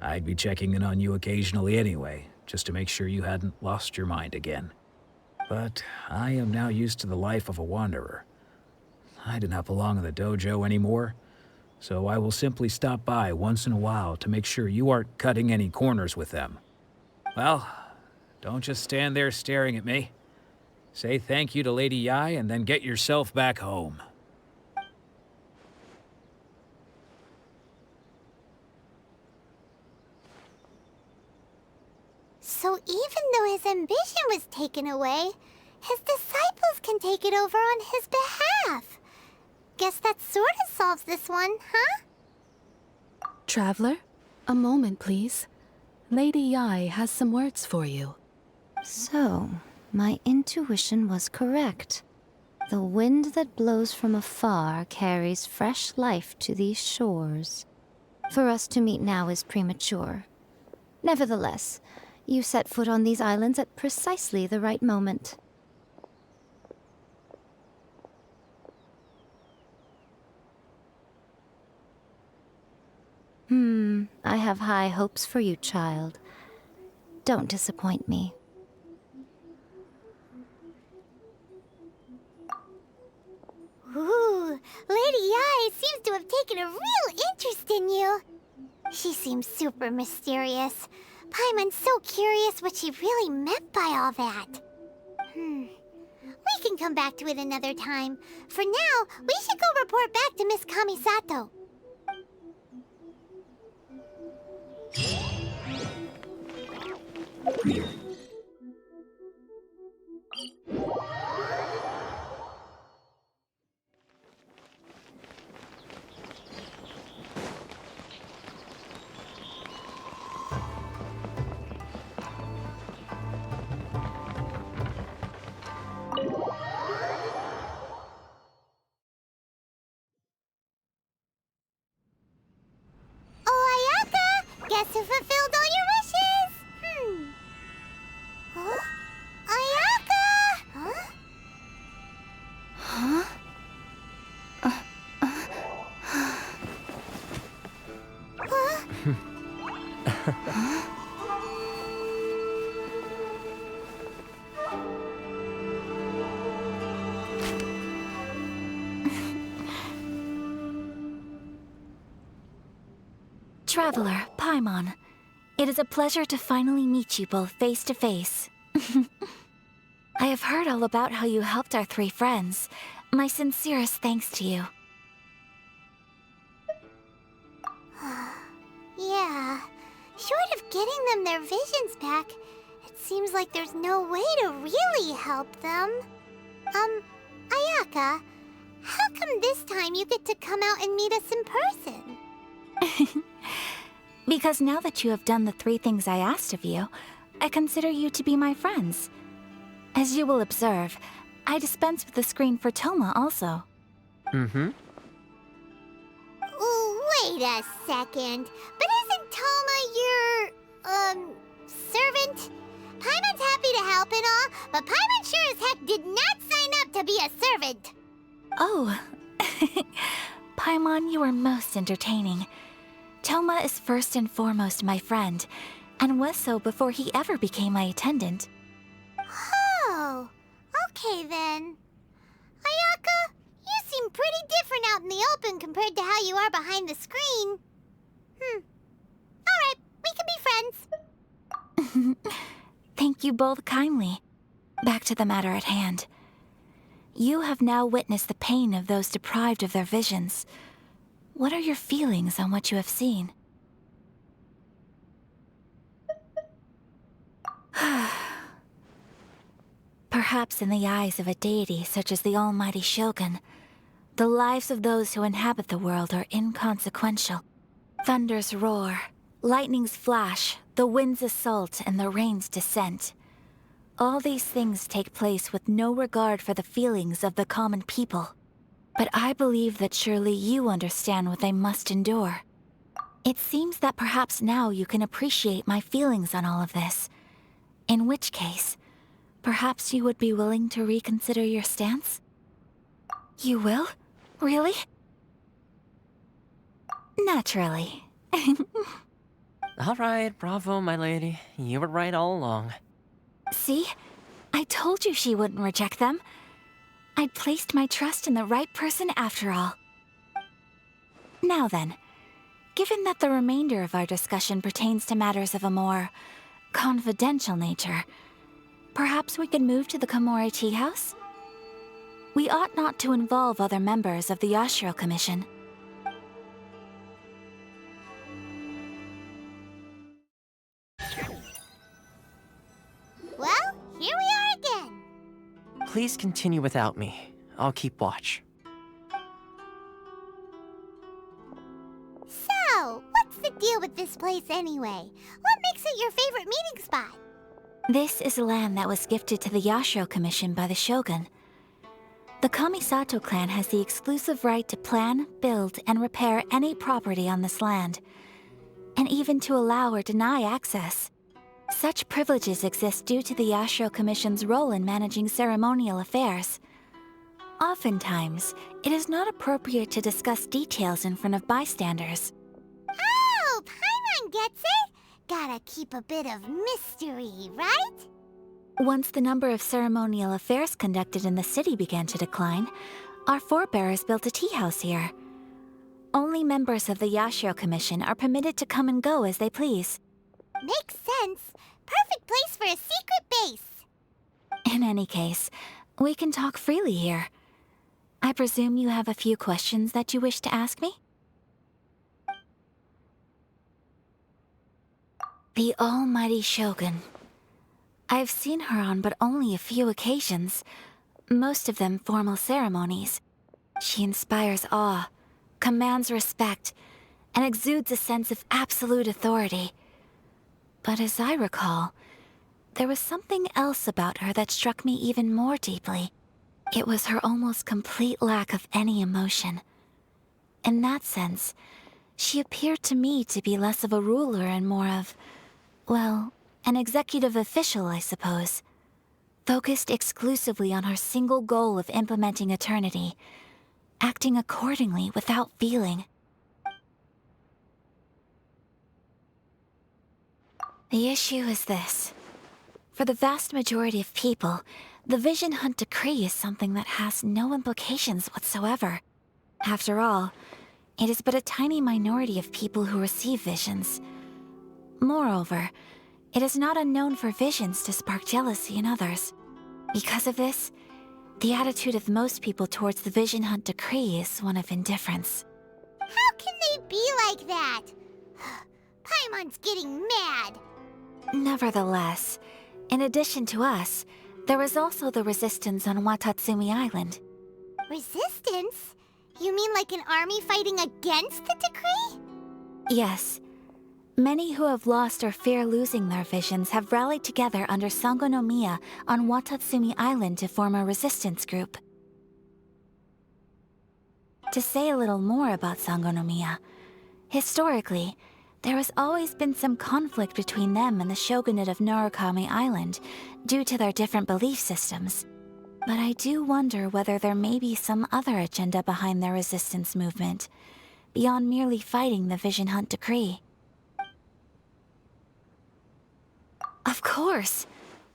I'd be checking in on you occasionally anyway, just to make sure you hadn't lost your mind again. But I am now used to the life of a wanderer. I do not belong in the dojo anymore, so I will simply stop by once in a while to make sure you aren't cutting any corners with them. Well, don't just stand there staring at me. Say thank you to Lady Yai and then get yourself back home. So even though his ambition was taken away, his disciples can take it over on his behalf. Guess that sort of solves this one, huh? Traveler, a moment, please. Lady Yai has some words for you. So, my intuition was correct. The wind that blows from afar carries fresh life to these shores. For us to meet now is premature. Nevertheless, you set foot on these islands at precisely the right moment. I have high hopes for you, child. Don't disappoint me. Ooh, Lady Yai seems to have taken a real interest in you. She seems super mysterious. Paimon's so curious what she really meant by all that. We can come back to it another time. For now, we should go report back to Miss Kamisato. Oh, Ayaka! Guess who fulfilled all your wishes? Huh? Ayaka! Huh? Huh? Traveler, Paimon, it is a pleasure to finally meet you both face to face. I have heard all about how you helped our three friends. My sincerest thanks to you. Yeah. Short of getting them their visions back, it seems like there's no way to really help them. Ayaka, how come this time you get to come out and meet us in person? Because now that you have done the three things I asked of you, I consider you to be my friends. As you will observe, I dispense with the screen for Toma also. Ooh, wait a second. But isn't Toma your, servant? Paimon's happy to help and all, but Paimon sure as heck did not sign up to be a servant. Oh. Paimon, you are most entertaining. Toma is first and foremost my friend, and was so before he ever became my attendant. Oh, okay then. Ayaka, you seem pretty different out in the open compared to how you are behind the screen. Alright, we can be friends. Thank you both kindly. Back to the matter at hand. You have now witnessed the pain of those deprived of their visions. What are your feelings on what you have seen? Perhaps in the eyes of a deity such as the almighty Shogun, the lives of those who inhabit the world are inconsequential. Thunders roar, lightnings flash, the winds assault, and the rains descent. All these things take place with no regard for the feelings of the common people. But I believe that surely you understand what they must endure. It seems that perhaps now you can appreciate my feelings on all of this. In which case, perhaps you would be willing to reconsider your stance? You will? Really? Naturally. All right, bravo, my lady. You were right all along. See? I told you she wouldn't reject them. I'd placed my trust in the right person after all. Now then, given that the remainder of our discussion pertains to matters of a more confidential nature, perhaps we could move to the Komori Tea House? We ought not to involve other members of the Yashiro Commission. Well, here we are again. Please continue without me. I'll keep watch. So, what's the deal with this place anyway? What makes it your favorite meeting spot? This is land that was gifted to the Yashiro Commission by the Shogun. The Kamisato clan has the exclusive right to plan, build, and repair any property on this land, and even to allow or deny access. Such privileges exist due to the Yashiro Commission's role in managing ceremonial affairs. Oftentimes, it is not appropriate to discuss details in front of bystanders. Oh, Paimon gets it! Gotta keep a bit of mystery, right? Once the number of ceremonial affairs conducted in the city began to decline, our forebears built a tea house here. Only members of the Yashiro Commission are permitted to come and go as they please. Makes sense. Perfect place for a secret base. In any case, we can talk freely here. I presume you have a few questions that you wish to ask me? The almighty Shogun. I've seen her on but only a few occasions, most of them formal ceremonies. She inspires awe, commands respect, and exudes a sense of absolute authority. But as I recall, there was something else about her that struck me even more deeply. It was her almost complete lack of any emotion. In that sense, she appeared to me to be less of a ruler and more of, well, an executive official, I suppose. Focused exclusively on her single goal of implementing eternity, acting accordingly without feeling. The issue is this. For the vast majority of people, the Vision Hunt Decree is something that has no implications whatsoever. After all, it is but a tiny minority of people who receive visions. Moreover, it is not unknown for visions to spark jealousy in others. Because of this, the attitude of most people towards the Vision Hunt Decree is one of indifference. How can they be like that? Paimon's getting mad. Nevertheless, in addition to us, there is also the resistance on Watatsumi Island. Resistance? You mean like an army fighting against the decree? Yes. Many who have lost or fear losing their visions have rallied together under Sangonomiya on Watatsumi Island to form a resistance group. To say a little more about Sangonomiya, historically, there has always been some conflict between them and the shogunate of Narukami Island due to their different belief systems. But I do wonder whether there may be some other agenda behind their resistance movement, beyond merely fighting the Vision Hunt Decree. Of course!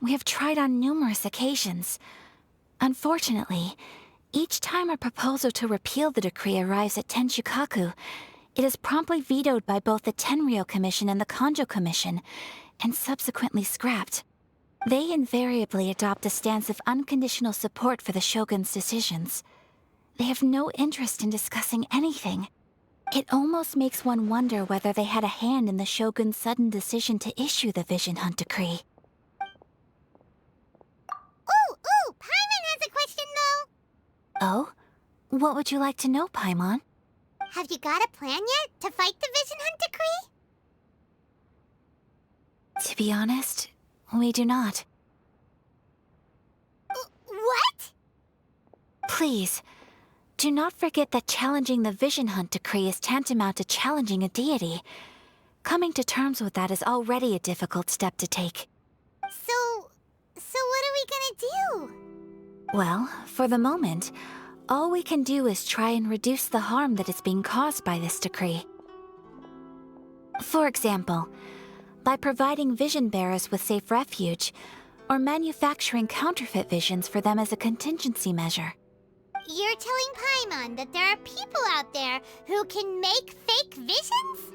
We have tried on numerous occasions. Unfortunately, each time a proposal to repeal the decree arrives at Tenshukaku, it is promptly vetoed by both the Tenryou Commission and the Kanjo Commission, and subsequently scrapped. They invariably adopt a stance of unconditional support for the Shogun's decisions. They have no interest in discussing anything. It almost makes one wonder whether they had a hand in the Shogun's sudden decision to issue the Vision Hunt Decree. Ooh, Paimon has a question though. Oh? What would you like to know, Paimon? Have you got a plan yet to fight the Vision Hunt Decree? To be honest, we do not. What? Please, do not forget that challenging the Vision Hunt Decree is tantamount to challenging a deity. Coming to terms with that is already a difficult step to take. So what are we gonna do? Well, for the moment, all we can do is try and reduce the harm that is being caused by this decree. For example, by providing vision bearers with safe refuge, or manufacturing counterfeit visions for them as a contingency measure. You're telling Paimon that there are people out there who can make fake visions?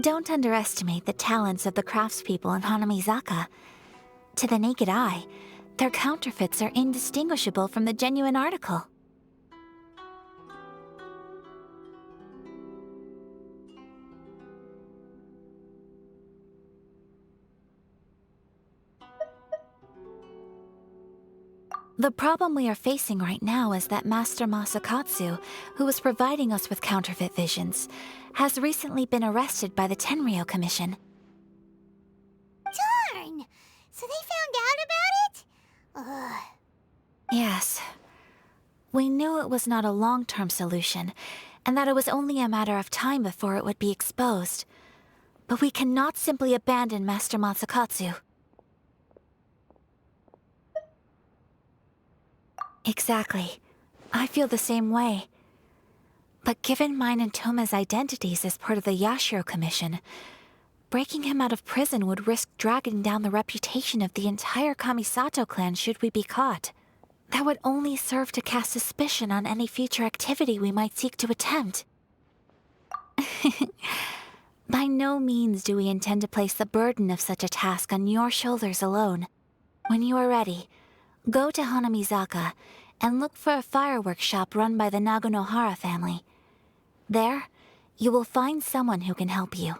Don't underestimate the talents of the craftspeople in Hanamizaka. To the naked eye, their counterfeits are indistinguishable from the genuine article. The problem we are facing right now is that Master Masakatsu, who was providing us with counterfeit visions, has recently been arrested by the Tenryou Commission. Darn! So they found out about it? Ugh. Yes. We knew it was not a long-term solution, and that it was only a matter of time before it would be exposed. But we cannot simply abandon Master Masakatsu. Exactly. I feel the same way. But given mine and Toma's identities as part of the Yashiro Commission, breaking him out of prison would risk dragging down the reputation of the entire Kamisato clan should we be caught. That would only serve to cast suspicion on any future activity we might seek to attempt. By no means do we intend to place the burden of such a task on your shoulders alone. When you are ready, go to Hanamizaka and look for a fireworks shop run by the Naganohara family. There, you will find someone who can help you.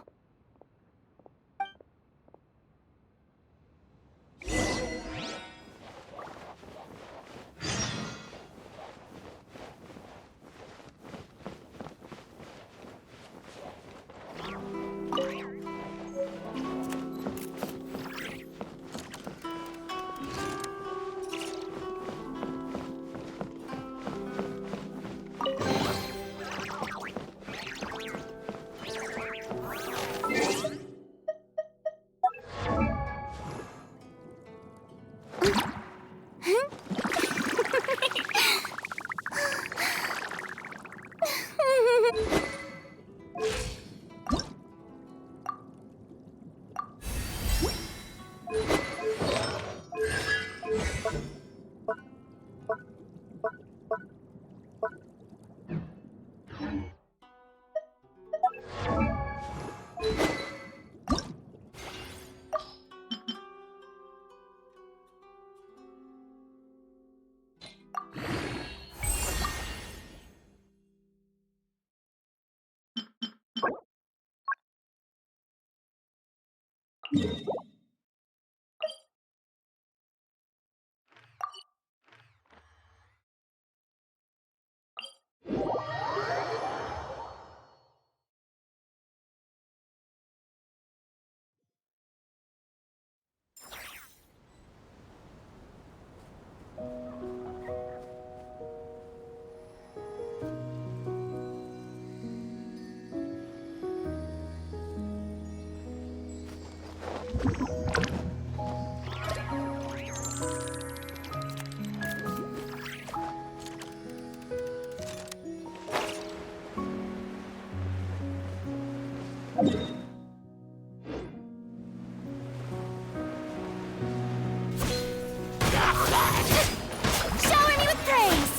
Shower me with praise!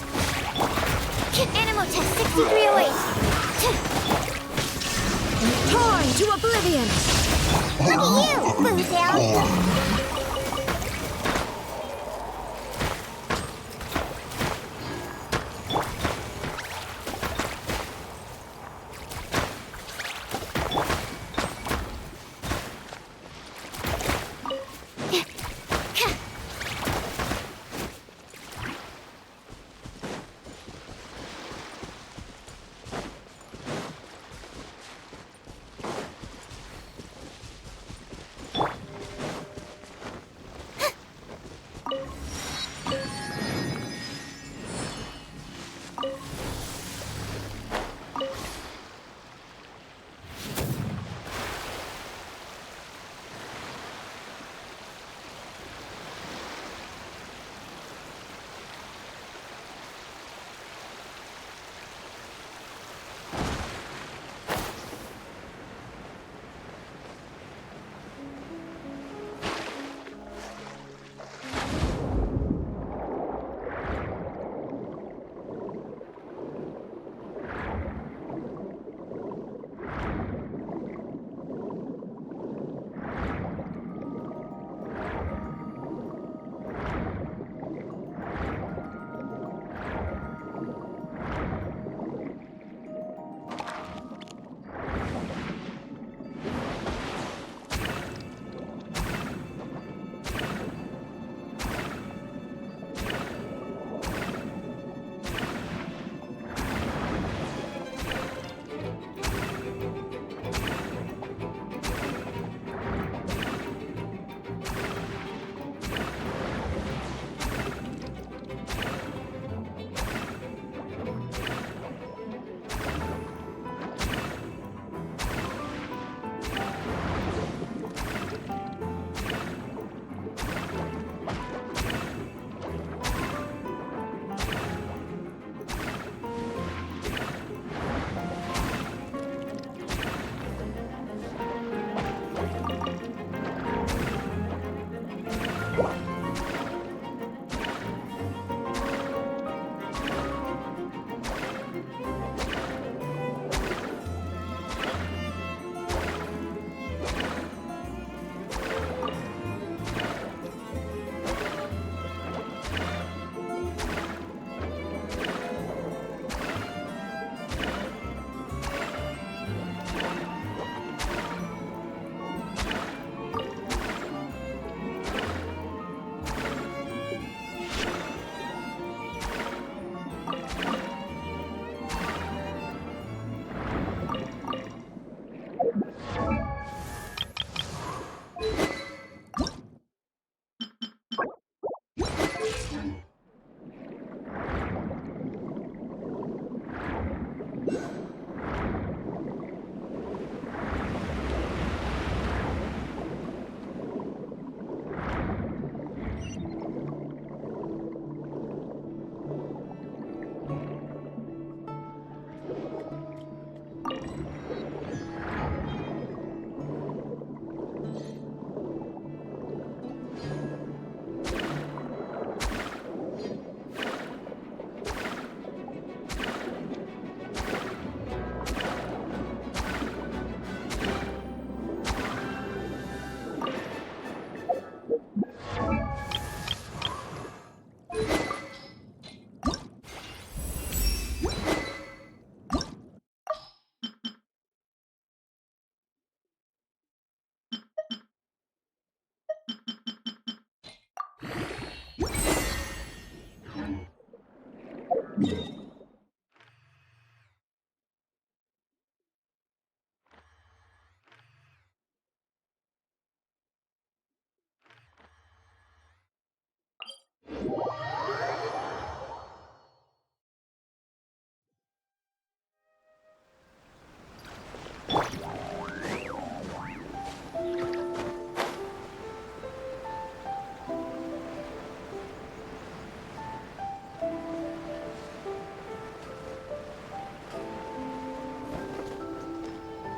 Animal test 6308! Torn to oblivion! Look at you, Boozel!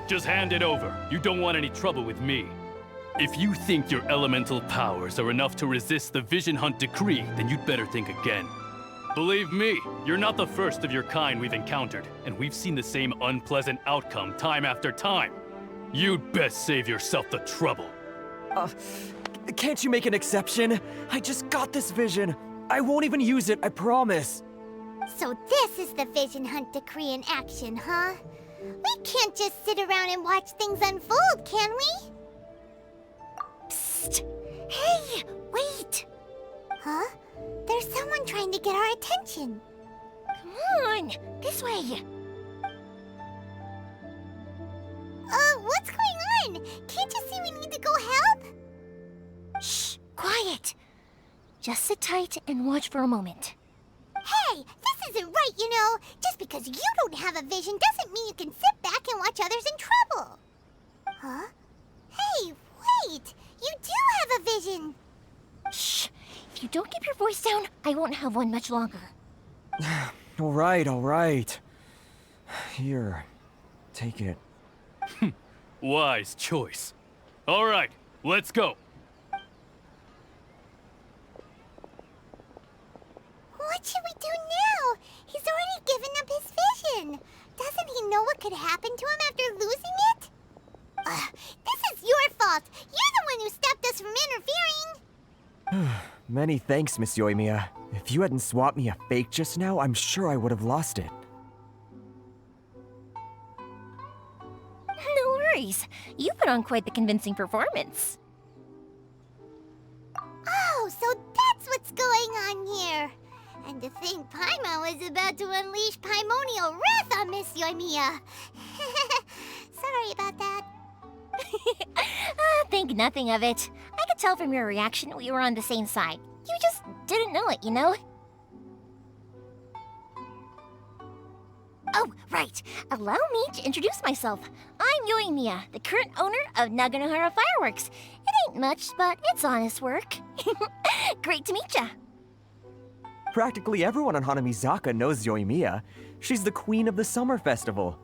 Just hand it over. You don't want any trouble with me. If you think your elemental powers are enough to resist the Vision Hunt decree, then you'd better think again. Believe me, you're not the first of your kind we've encountered, and we've seen the same unpleasant outcome time after time. You'd best save yourself the trouble. Can't you make an exception? I just got this vision. I won't even use it, I promise. So this is the Vision Hunt decree in action, huh? We can't just sit around and watch things unfold, can we? Psst! Hey, wait! Huh? There's someone trying to get our attention. Come on, this way. What's going on? Can't you see we need to go help? Shh, quiet. Just sit tight and watch for a moment. Hey, this isn't right, you know. Just because you don't have a vision doesn't mean you can sit back and watch others in trouble. Huh? Hey, wait! You do have a vision! Shh! If you don't keep your voice down, I won't have one much longer. All right. Here, take it. Wise choice. All right, let's go. What should we do now? He's already given up his vision. Doesn't he know what could happen to him after losing it? This is your fault. You're the one who stopped us from interfering. Many thanks, Miss Yoimiya. If you hadn't swapped me a fake just now, I'm sure I would have lost it. No worries. You put on quite the convincing performance. Oh, so that's what's going on here. And to think Paimon was about to unleash Paimonial wrath on Miss Yoimiya. Sorry about that. Think nothing of it. I could tell from your reaction we were on the same side. You just didn't know it, you know? Oh, right. Allow me to introduce myself. I'm Yoimiya, the current owner of Naganohara Fireworks. It ain't much, but it's honest work. Great to meet ya. Practically everyone on Hanamizaka knows Yoimiya. She's the queen of the summer festival.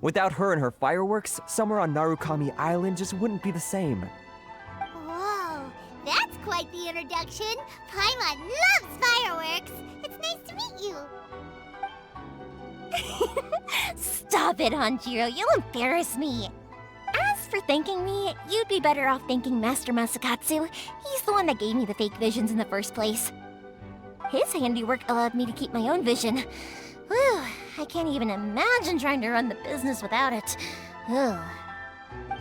Without her and her fireworks, summer on Narukami Island just wouldn't be the same. Whoa, that's quite the introduction. Paimon loves fireworks. It's nice to meet you. Stop it, Hanjiro. You'll embarrass me. As for thanking me, you'd be better off thanking Master Masakatsu. He's the one that gave me the fake visions in the first place. His handiwork allowed me to keep my own vision. Whew, I can't even imagine trying to run the business without it. Ugh.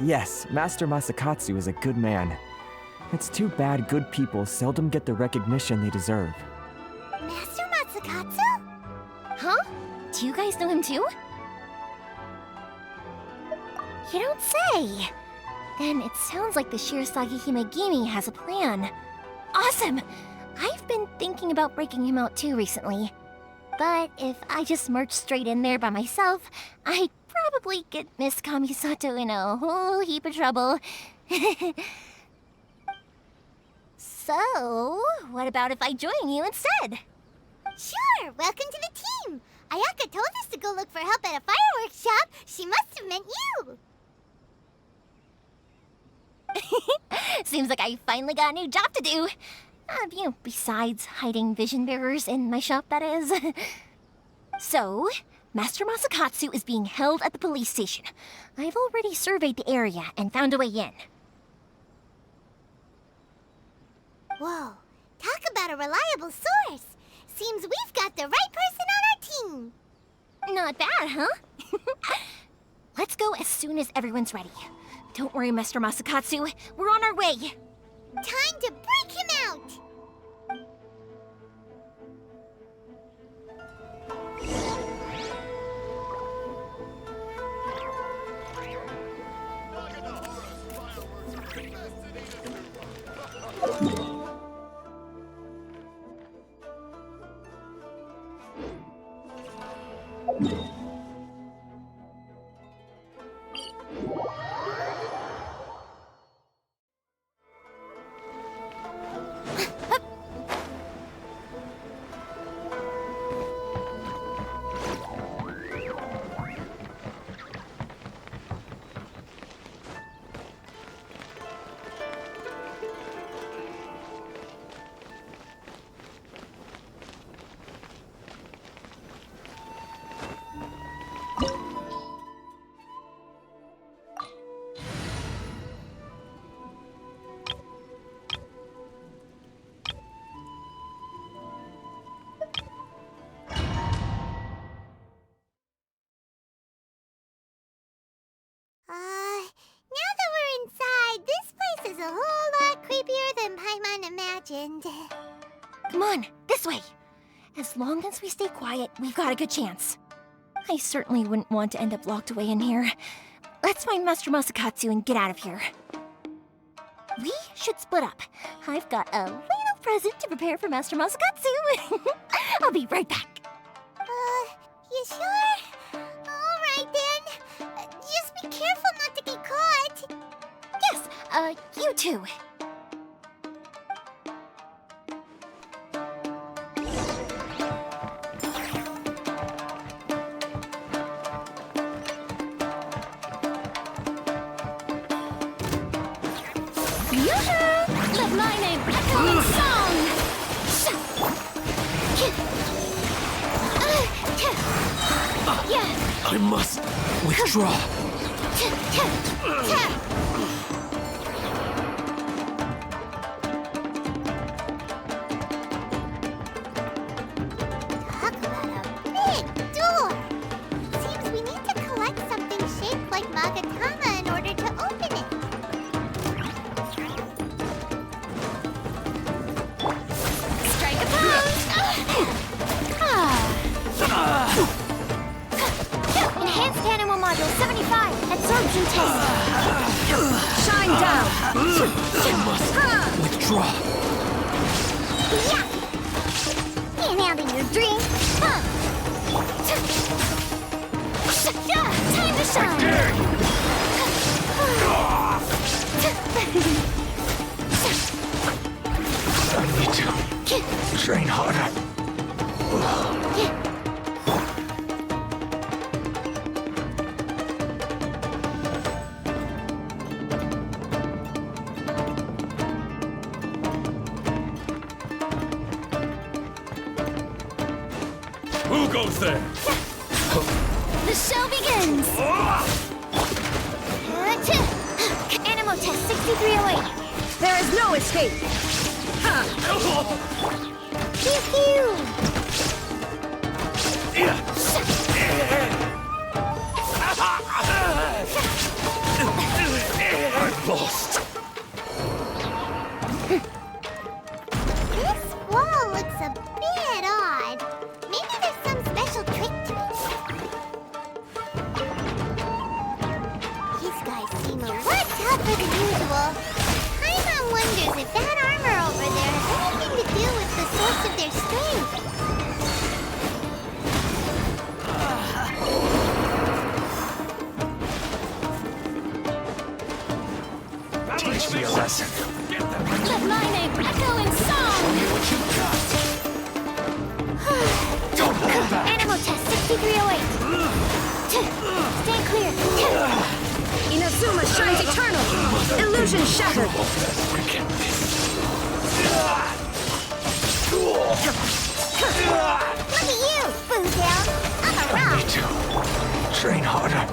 Yes, Master Masakatsu is a good man. It's too bad good people seldom get the recognition they deserve. Master Masakatsu? Huh? Do you guys know him too? You don't say! Then it sounds like the Shirasagi Himegimi has a plan. Awesome! I've been thinking about breaking him out too recently. But if I just marched straight in there by myself, I'd probably get Miss Kamisato in a whole heap of trouble. So, what about if I join you instead? Sure, welcome to the team. Ayaka told us to go look for help at a fireworks shop. She must have meant you. Seems like I finally got a new job to do. Besides hiding vision bearers in my shop, that is. So, Master Masakatsu is being held at the police station. I've already surveyed the area and found a way in. Whoa, talk about a reliable source. Seems we've got the right person on our team. Not bad, huh? Let's go as soon as everyone's ready. Don't worry, Master Masakatsu. We're on our way. Time to break him out! Now that we're inside, this place is a whole lot creepier than Paimon imagined. Come on, this way. As long as we stay quiet, we've got a good chance. I certainly wouldn't want to end up locked away in here. Let's find Master Masakatsu and get out of here. We should split up. I've got a little present to prepare for Master Masakatsu. I'll be right back. You sure? Alright then. Just be careful not to get caught. Yes, you too. Let my name echo in song! I must withdraw. Talk about a big door. Seems we need to collect something shaped like Magatama in order to open it. Strike a pose! Enhanced Animal Module 75, Absorption Test. Shine down! I must withdraw. Yeah! Can't handle your dream. Time to shine! I need to train harder. Who goes there? The show begins! Animal Test 6308. There is no escape! Pew I'm lost. This wall looks a bit odd. Maybe there's some special trick to it. These guys seem a lot tougher than usual. Paimon wonders if that armor over there has anything to do with the source of their strength. Teach me a lesson. Let my name echo in song! Don't hold back. Animal Test 6308. Stay clear. Inazuma shines eternal! Illusion shattered! Look at you, Boo Down. I'm a rock. I need to train harder.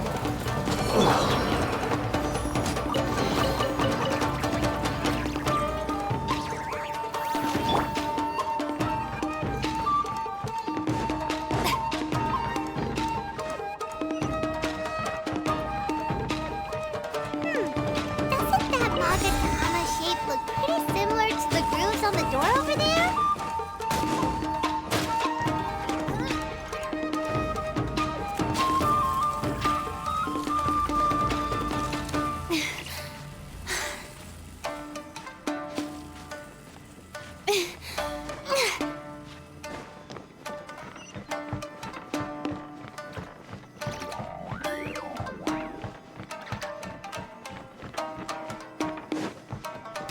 Doesn't that Magatama shape look pretty similar to the grooves on the door over there?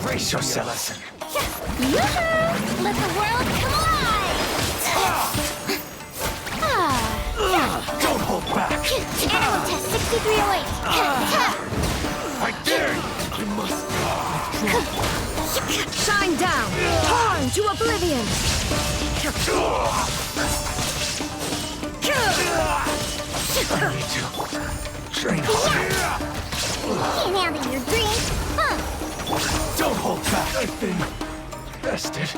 Brace yourself. Let the world come alive! Don't hold back. Animal test 6308. I dare you. I must. Shine down! Torn to oblivion! I need to train harder. Can't handle your drink, huh? Don't hold back. I've been bested.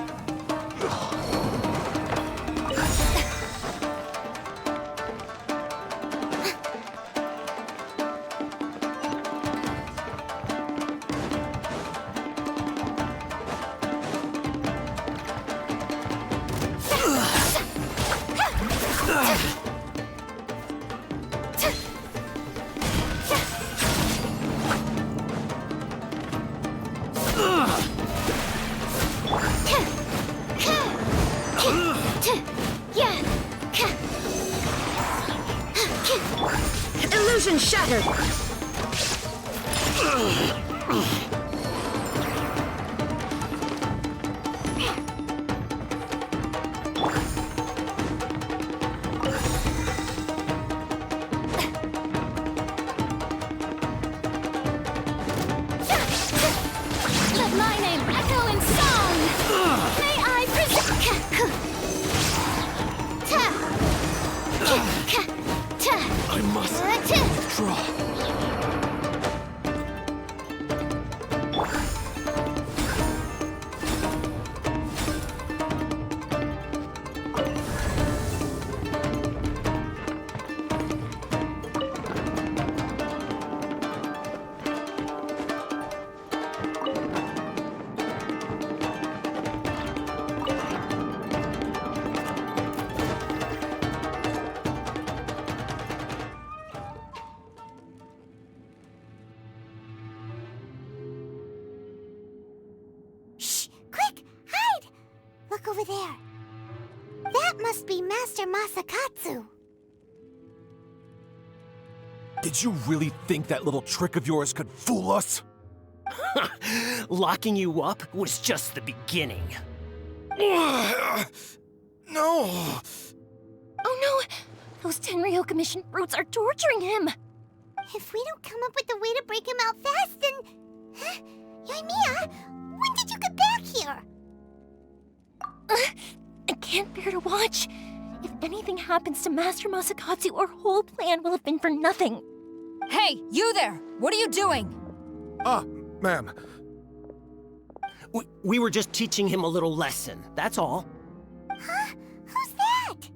Illusion shattered! Let my name echo in song! May I present... I must withdraw. Quick, hide! Look over there. That must be Master Masakatsu. Did you really think that little trick of yours could fool us? Locking you up was just the beginning. No! Oh no! Those Tenryo Commission brutes are torturing him! If we don't come up with a way to break him out fast, then... Huh? Yoimiya, when did you get back here? I can't bear to watch. If anything happens to Master Masakatsu, our whole plan will have been for nothing. Hey, you there! What are you doing? Ma'am. We were just teaching him a little lesson, that's all. Huh? Who's that?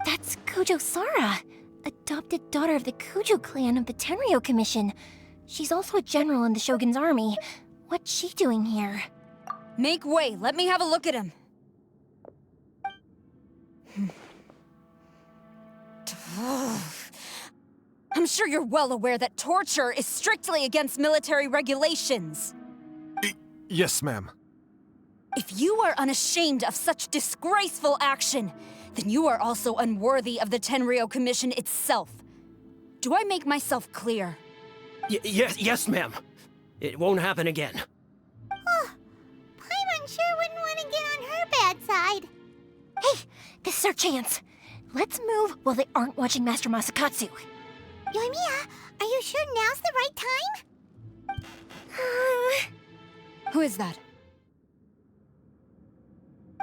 That's Kujo Sara, adopted daughter of the Kujo clan of the Tenryo Commission. She's also a general in the Shogun's army. What's she doing here? Make way, let me have a look at him. I'm sure you're well aware that torture is strictly against military regulations. Yes, ma'am. If you are unashamed of such disgraceful action, then you are also unworthy of the Tenryo Commission itself. Do I make myself clear? Yes, ma'am. It won't happen again. Oh, Paimon sure wouldn't want to get on her bad side. Hey, this is our chance. Let's move while they aren't watching Master Masakatsu. Yoimiya, are you sure now's the right time? Who is that?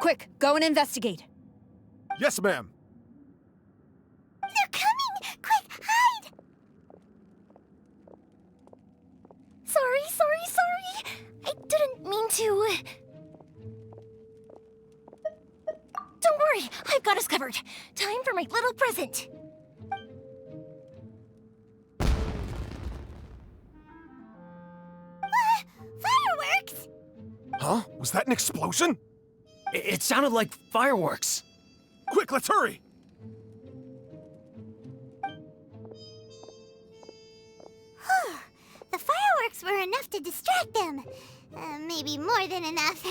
Quick, go and investigate. Yes, ma'am. They're coming! Quick, hide! Sorry. I didn't mean to. Don't worry, I've got us covered. Time for my little present. Fireworks! Huh? Was that an explosion? It sounded like fireworks. Quick, let's hurry! The fireworks were enough to distract them. Maybe more than enough.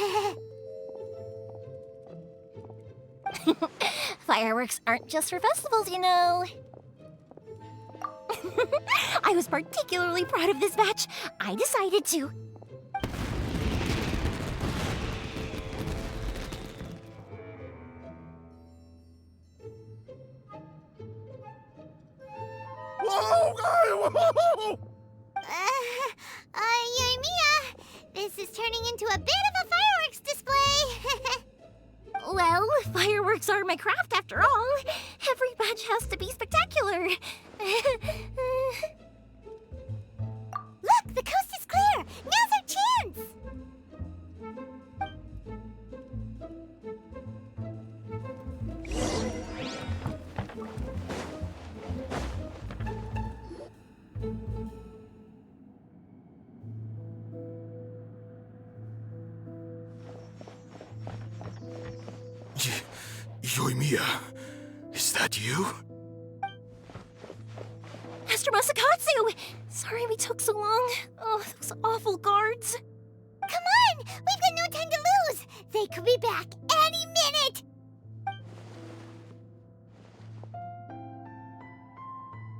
Fireworks aren't just for festivals, you know. I was particularly proud of this batch. I decided to... Yoimiya, this is turning into a bit of a fireworks display. Well, fireworks are my craft after all. Every batch has to be spectacular. Look, the coast is clear. Now's our chance. Yoimiya, is that you? Master Masakatsu! Sorry we took so long. Oh, those awful guards. Come on! We've got no time to lose! They could be back any minute!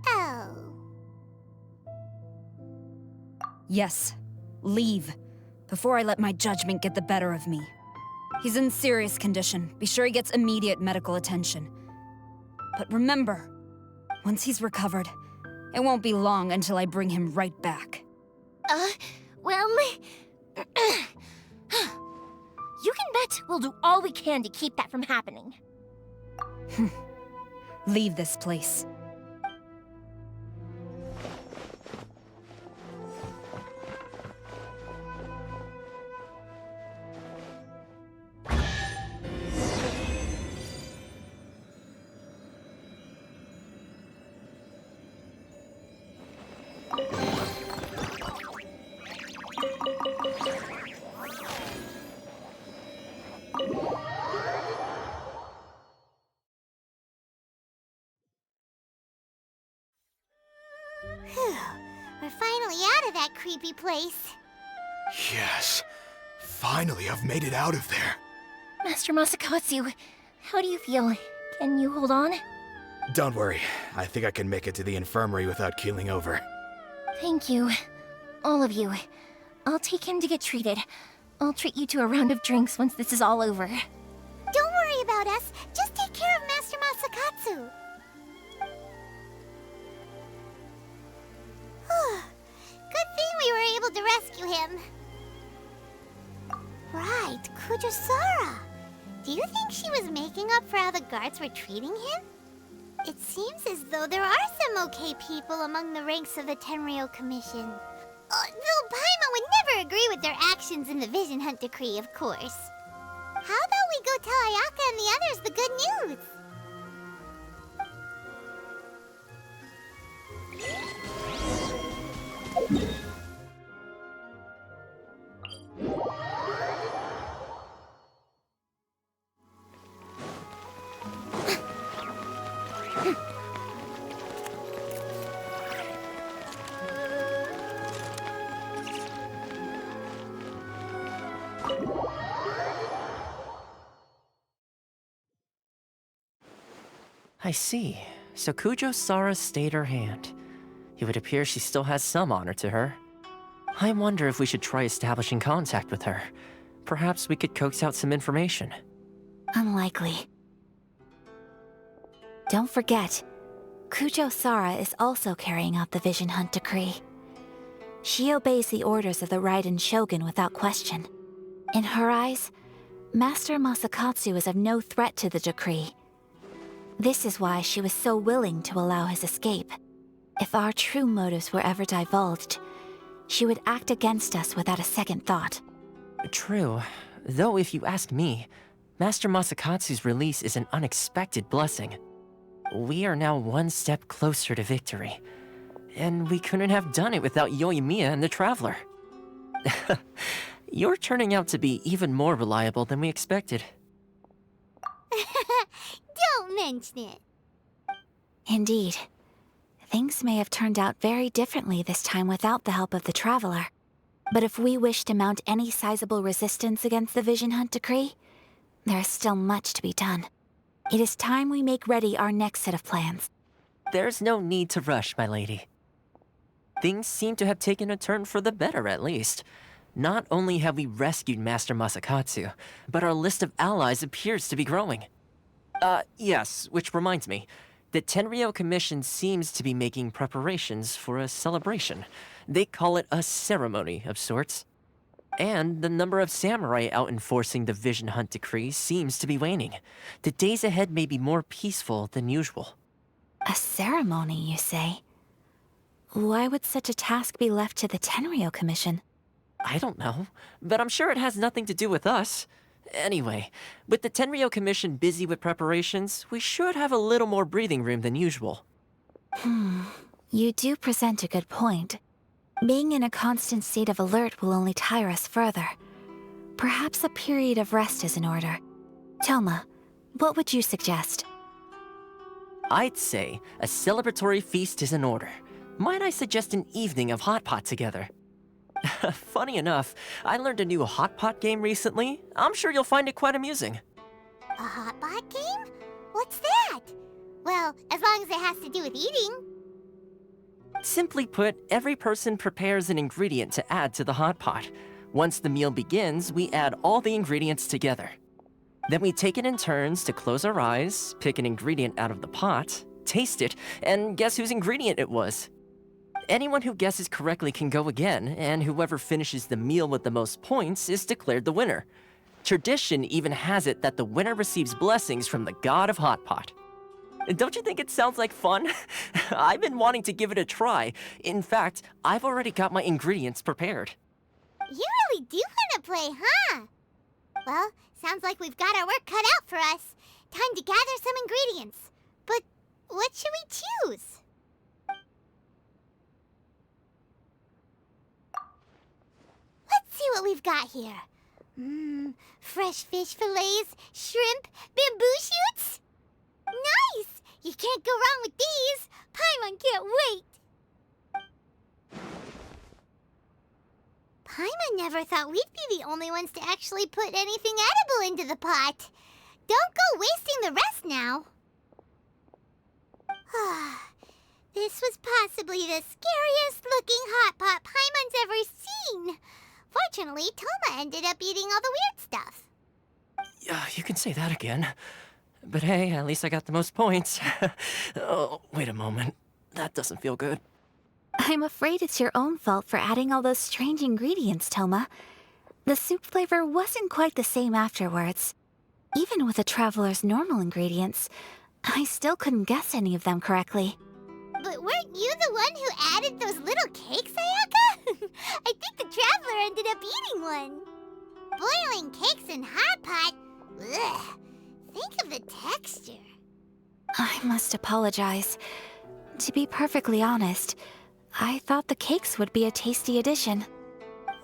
Oh. Yes, leave. Before I let my judgment get the better of me. He's in serious condition. Be sure he gets immediate medical attention. But remember, once he's recovered, it won't be long until I bring him right back. Well... You can bet we'll do all we can to keep that from happening. Leave this place. Phew. We're finally out of that creepy place. Yes. Finally, I've made it out of there. Master Masakatsu, how do you feel? Can you hold on? Don't worry. I think I can make it to the infirmary without keeling over. Thank you. All of you. I'll take him to get treated. I'll treat you to a round of drinks once this is all over. Don't worry about us. Just take care of Master Masakatsu. Good thing we were able to rescue him. Right, Kujosara. Do you think she was making up for how the guards were treating him? It seems as though there are some okay people among the ranks of the Tenryou Commission. Though Paimon would never agree with their actions in the Vision Hunt Decree, of course. How about we go tell Ayaka and the others the good news? I see. So Kujo-Sara stayed her hand. It would appear she still has some honor to her. I wonder if we should try establishing contact with her. Perhaps we could coax out some information. Unlikely. Don't forget, Kujo-Sara is also carrying out the Vision Hunt Decree. She obeys the orders of the Raiden Shogun without question. In her eyes, Master Masakatsu is of no threat to the decree. This is why she was so willing to allow his escape. If our true motives were ever divulged, she would act against us without a second thought. True. Though if you ask me, Master Masakatsu's release is an unexpected blessing. We are now one step closer to victory. And we couldn't have done it without Yoimiya and the Traveler. You're turning out to be even more reliable than we expected. Don't mention it. Indeed. Things may have turned out very differently this time without the help of the Traveler. But if we wish to mount any sizable resistance against the Vision Hunt Decree, there is still much to be done. It is time we make ready our next set of plans. There's no need to rush, my lady. Things seem to have taken a turn for the better, at least. Not only have we rescued Master Masakatsu, but our list of allies appears to be growing. Yes, which reminds me. The Tenryou Commission seems to be making preparations for a celebration. They call it a ceremony of sorts. And the number of samurai out enforcing the Vision Hunt decree seems to be waning. The days ahead may be more peaceful than usual. A ceremony, you say? Why would such a task be left to the Tenryou Commission? I don't know, but I'm sure it has nothing to do with us. Anyway, with the Tenryou Commission busy with preparations, we should have a little more breathing room than usual. You do present a good point. Being in a constant state of alert will only tire us further. Perhaps a period of rest is in order. Toma, what would you suggest? I'd say a celebratory feast is in order. Might I suggest an evening of hot pot together? Funny enough, I learned a new hot pot game recently. I'm sure you'll find it quite amusing. A hot pot game? What's that? Well, as long as it has to do with eating. Simply put, every person prepares an ingredient to add to the hot pot. Once the meal begins, we add all the ingredients together. Then we take it in turns to close our eyes, pick an ingredient out of the pot, taste it, and guess whose ingredient it was. Anyone who guesses correctly can go again, and whoever finishes the meal with the most points is declared the winner. Tradition even has it that the winner receives blessings from the god of hot pot. Don't you think it sounds like fun? I've been wanting to give it a try. In fact, I've already got my ingredients prepared. You really do want to play, huh? Well, sounds like we've got our work cut out for us. Time to gather some ingredients. But what should we choose? Let's see what we've got here. Fresh fish fillets, shrimp, bamboo shoots. Nice! You can't go wrong with these. Paimon can't wait. Paimon never thought we'd be the only ones to actually put anything edible into the pot. Don't go wasting the rest now. This was possibly the scariest looking hot pot Paimon's ever seen. Fortunately, Toma ended up eating all the weird stuff. Yeah, you can say that again. But hey, at least I got the most points. Oh, wait a moment. That doesn't feel good. I'm afraid it's your own fault for adding all those strange ingredients, Toma. The soup flavor wasn't quite the same afterwards. Even with the traveler's normal ingredients, I still couldn't guess any of them correctly. But weren't you the one who added those little cakes, Ayaka? I think the traveler ended up eating one. Boiling cakes in hot pot? Ugh. Think of the texture. I must apologize. To be perfectly honest, I thought the cakes would be a tasty addition.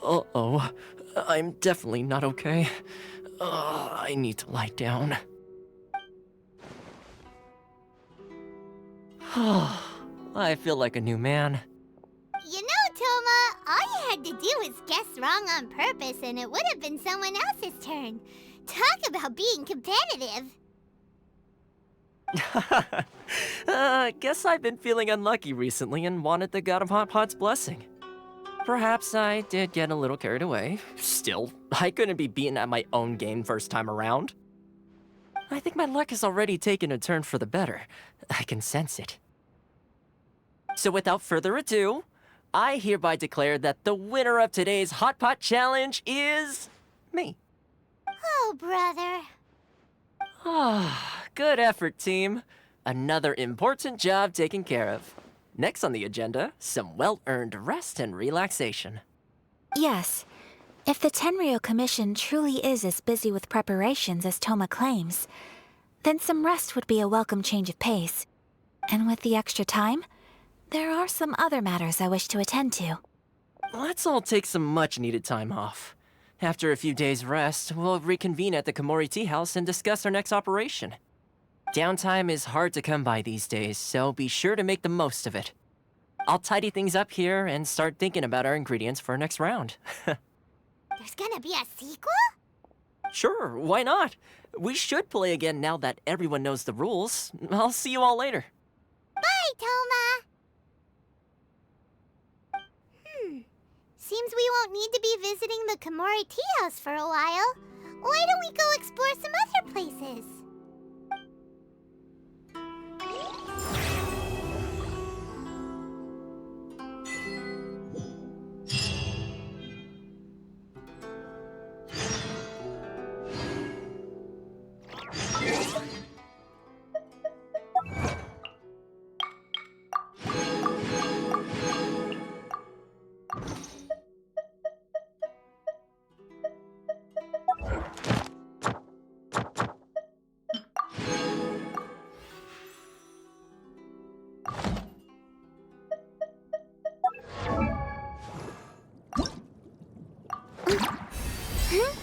Uh-oh. I'm definitely not okay. I need to lie down. I feel like a new man. You know, Toma, all you had to do was guess wrong on purpose and it would have been someone else's turn. Talk about being competitive. Guess I've been feeling unlucky recently and wanted the God of Hot Pot's blessing. Perhaps I did get a little carried away. Still, I couldn't be beaten at my own game first time around. I think my luck has already taken a turn for the better. I can sense it. So without further ado, I hereby declare that the winner of today's Hot Pot Challenge is me. Oh, brother. Good effort, team. Another important job taken care of. Next on the agenda, some well-earned rest and relaxation. Yes. If the Tenryou Commission truly is as busy with preparations as Toma claims, then some rest would be a welcome change of pace. And with the extra time, there are some other matters I wish to attend to. Let's all take some much-needed time off. After a few days' rest, we'll reconvene at the Komori Tea House and discuss our next operation. Downtime is hard to come by these days, so be sure to make the most of it. I'll tidy things up here and start thinking about our ingredients for our next round. There's gonna be a sequel? Sure, why not? We should play again now that everyone knows the rules. I'll see you all later. Bye, Toma! Seems we won't need to be visiting the Komori Tea House for a while. Why don't we go explore some other places? you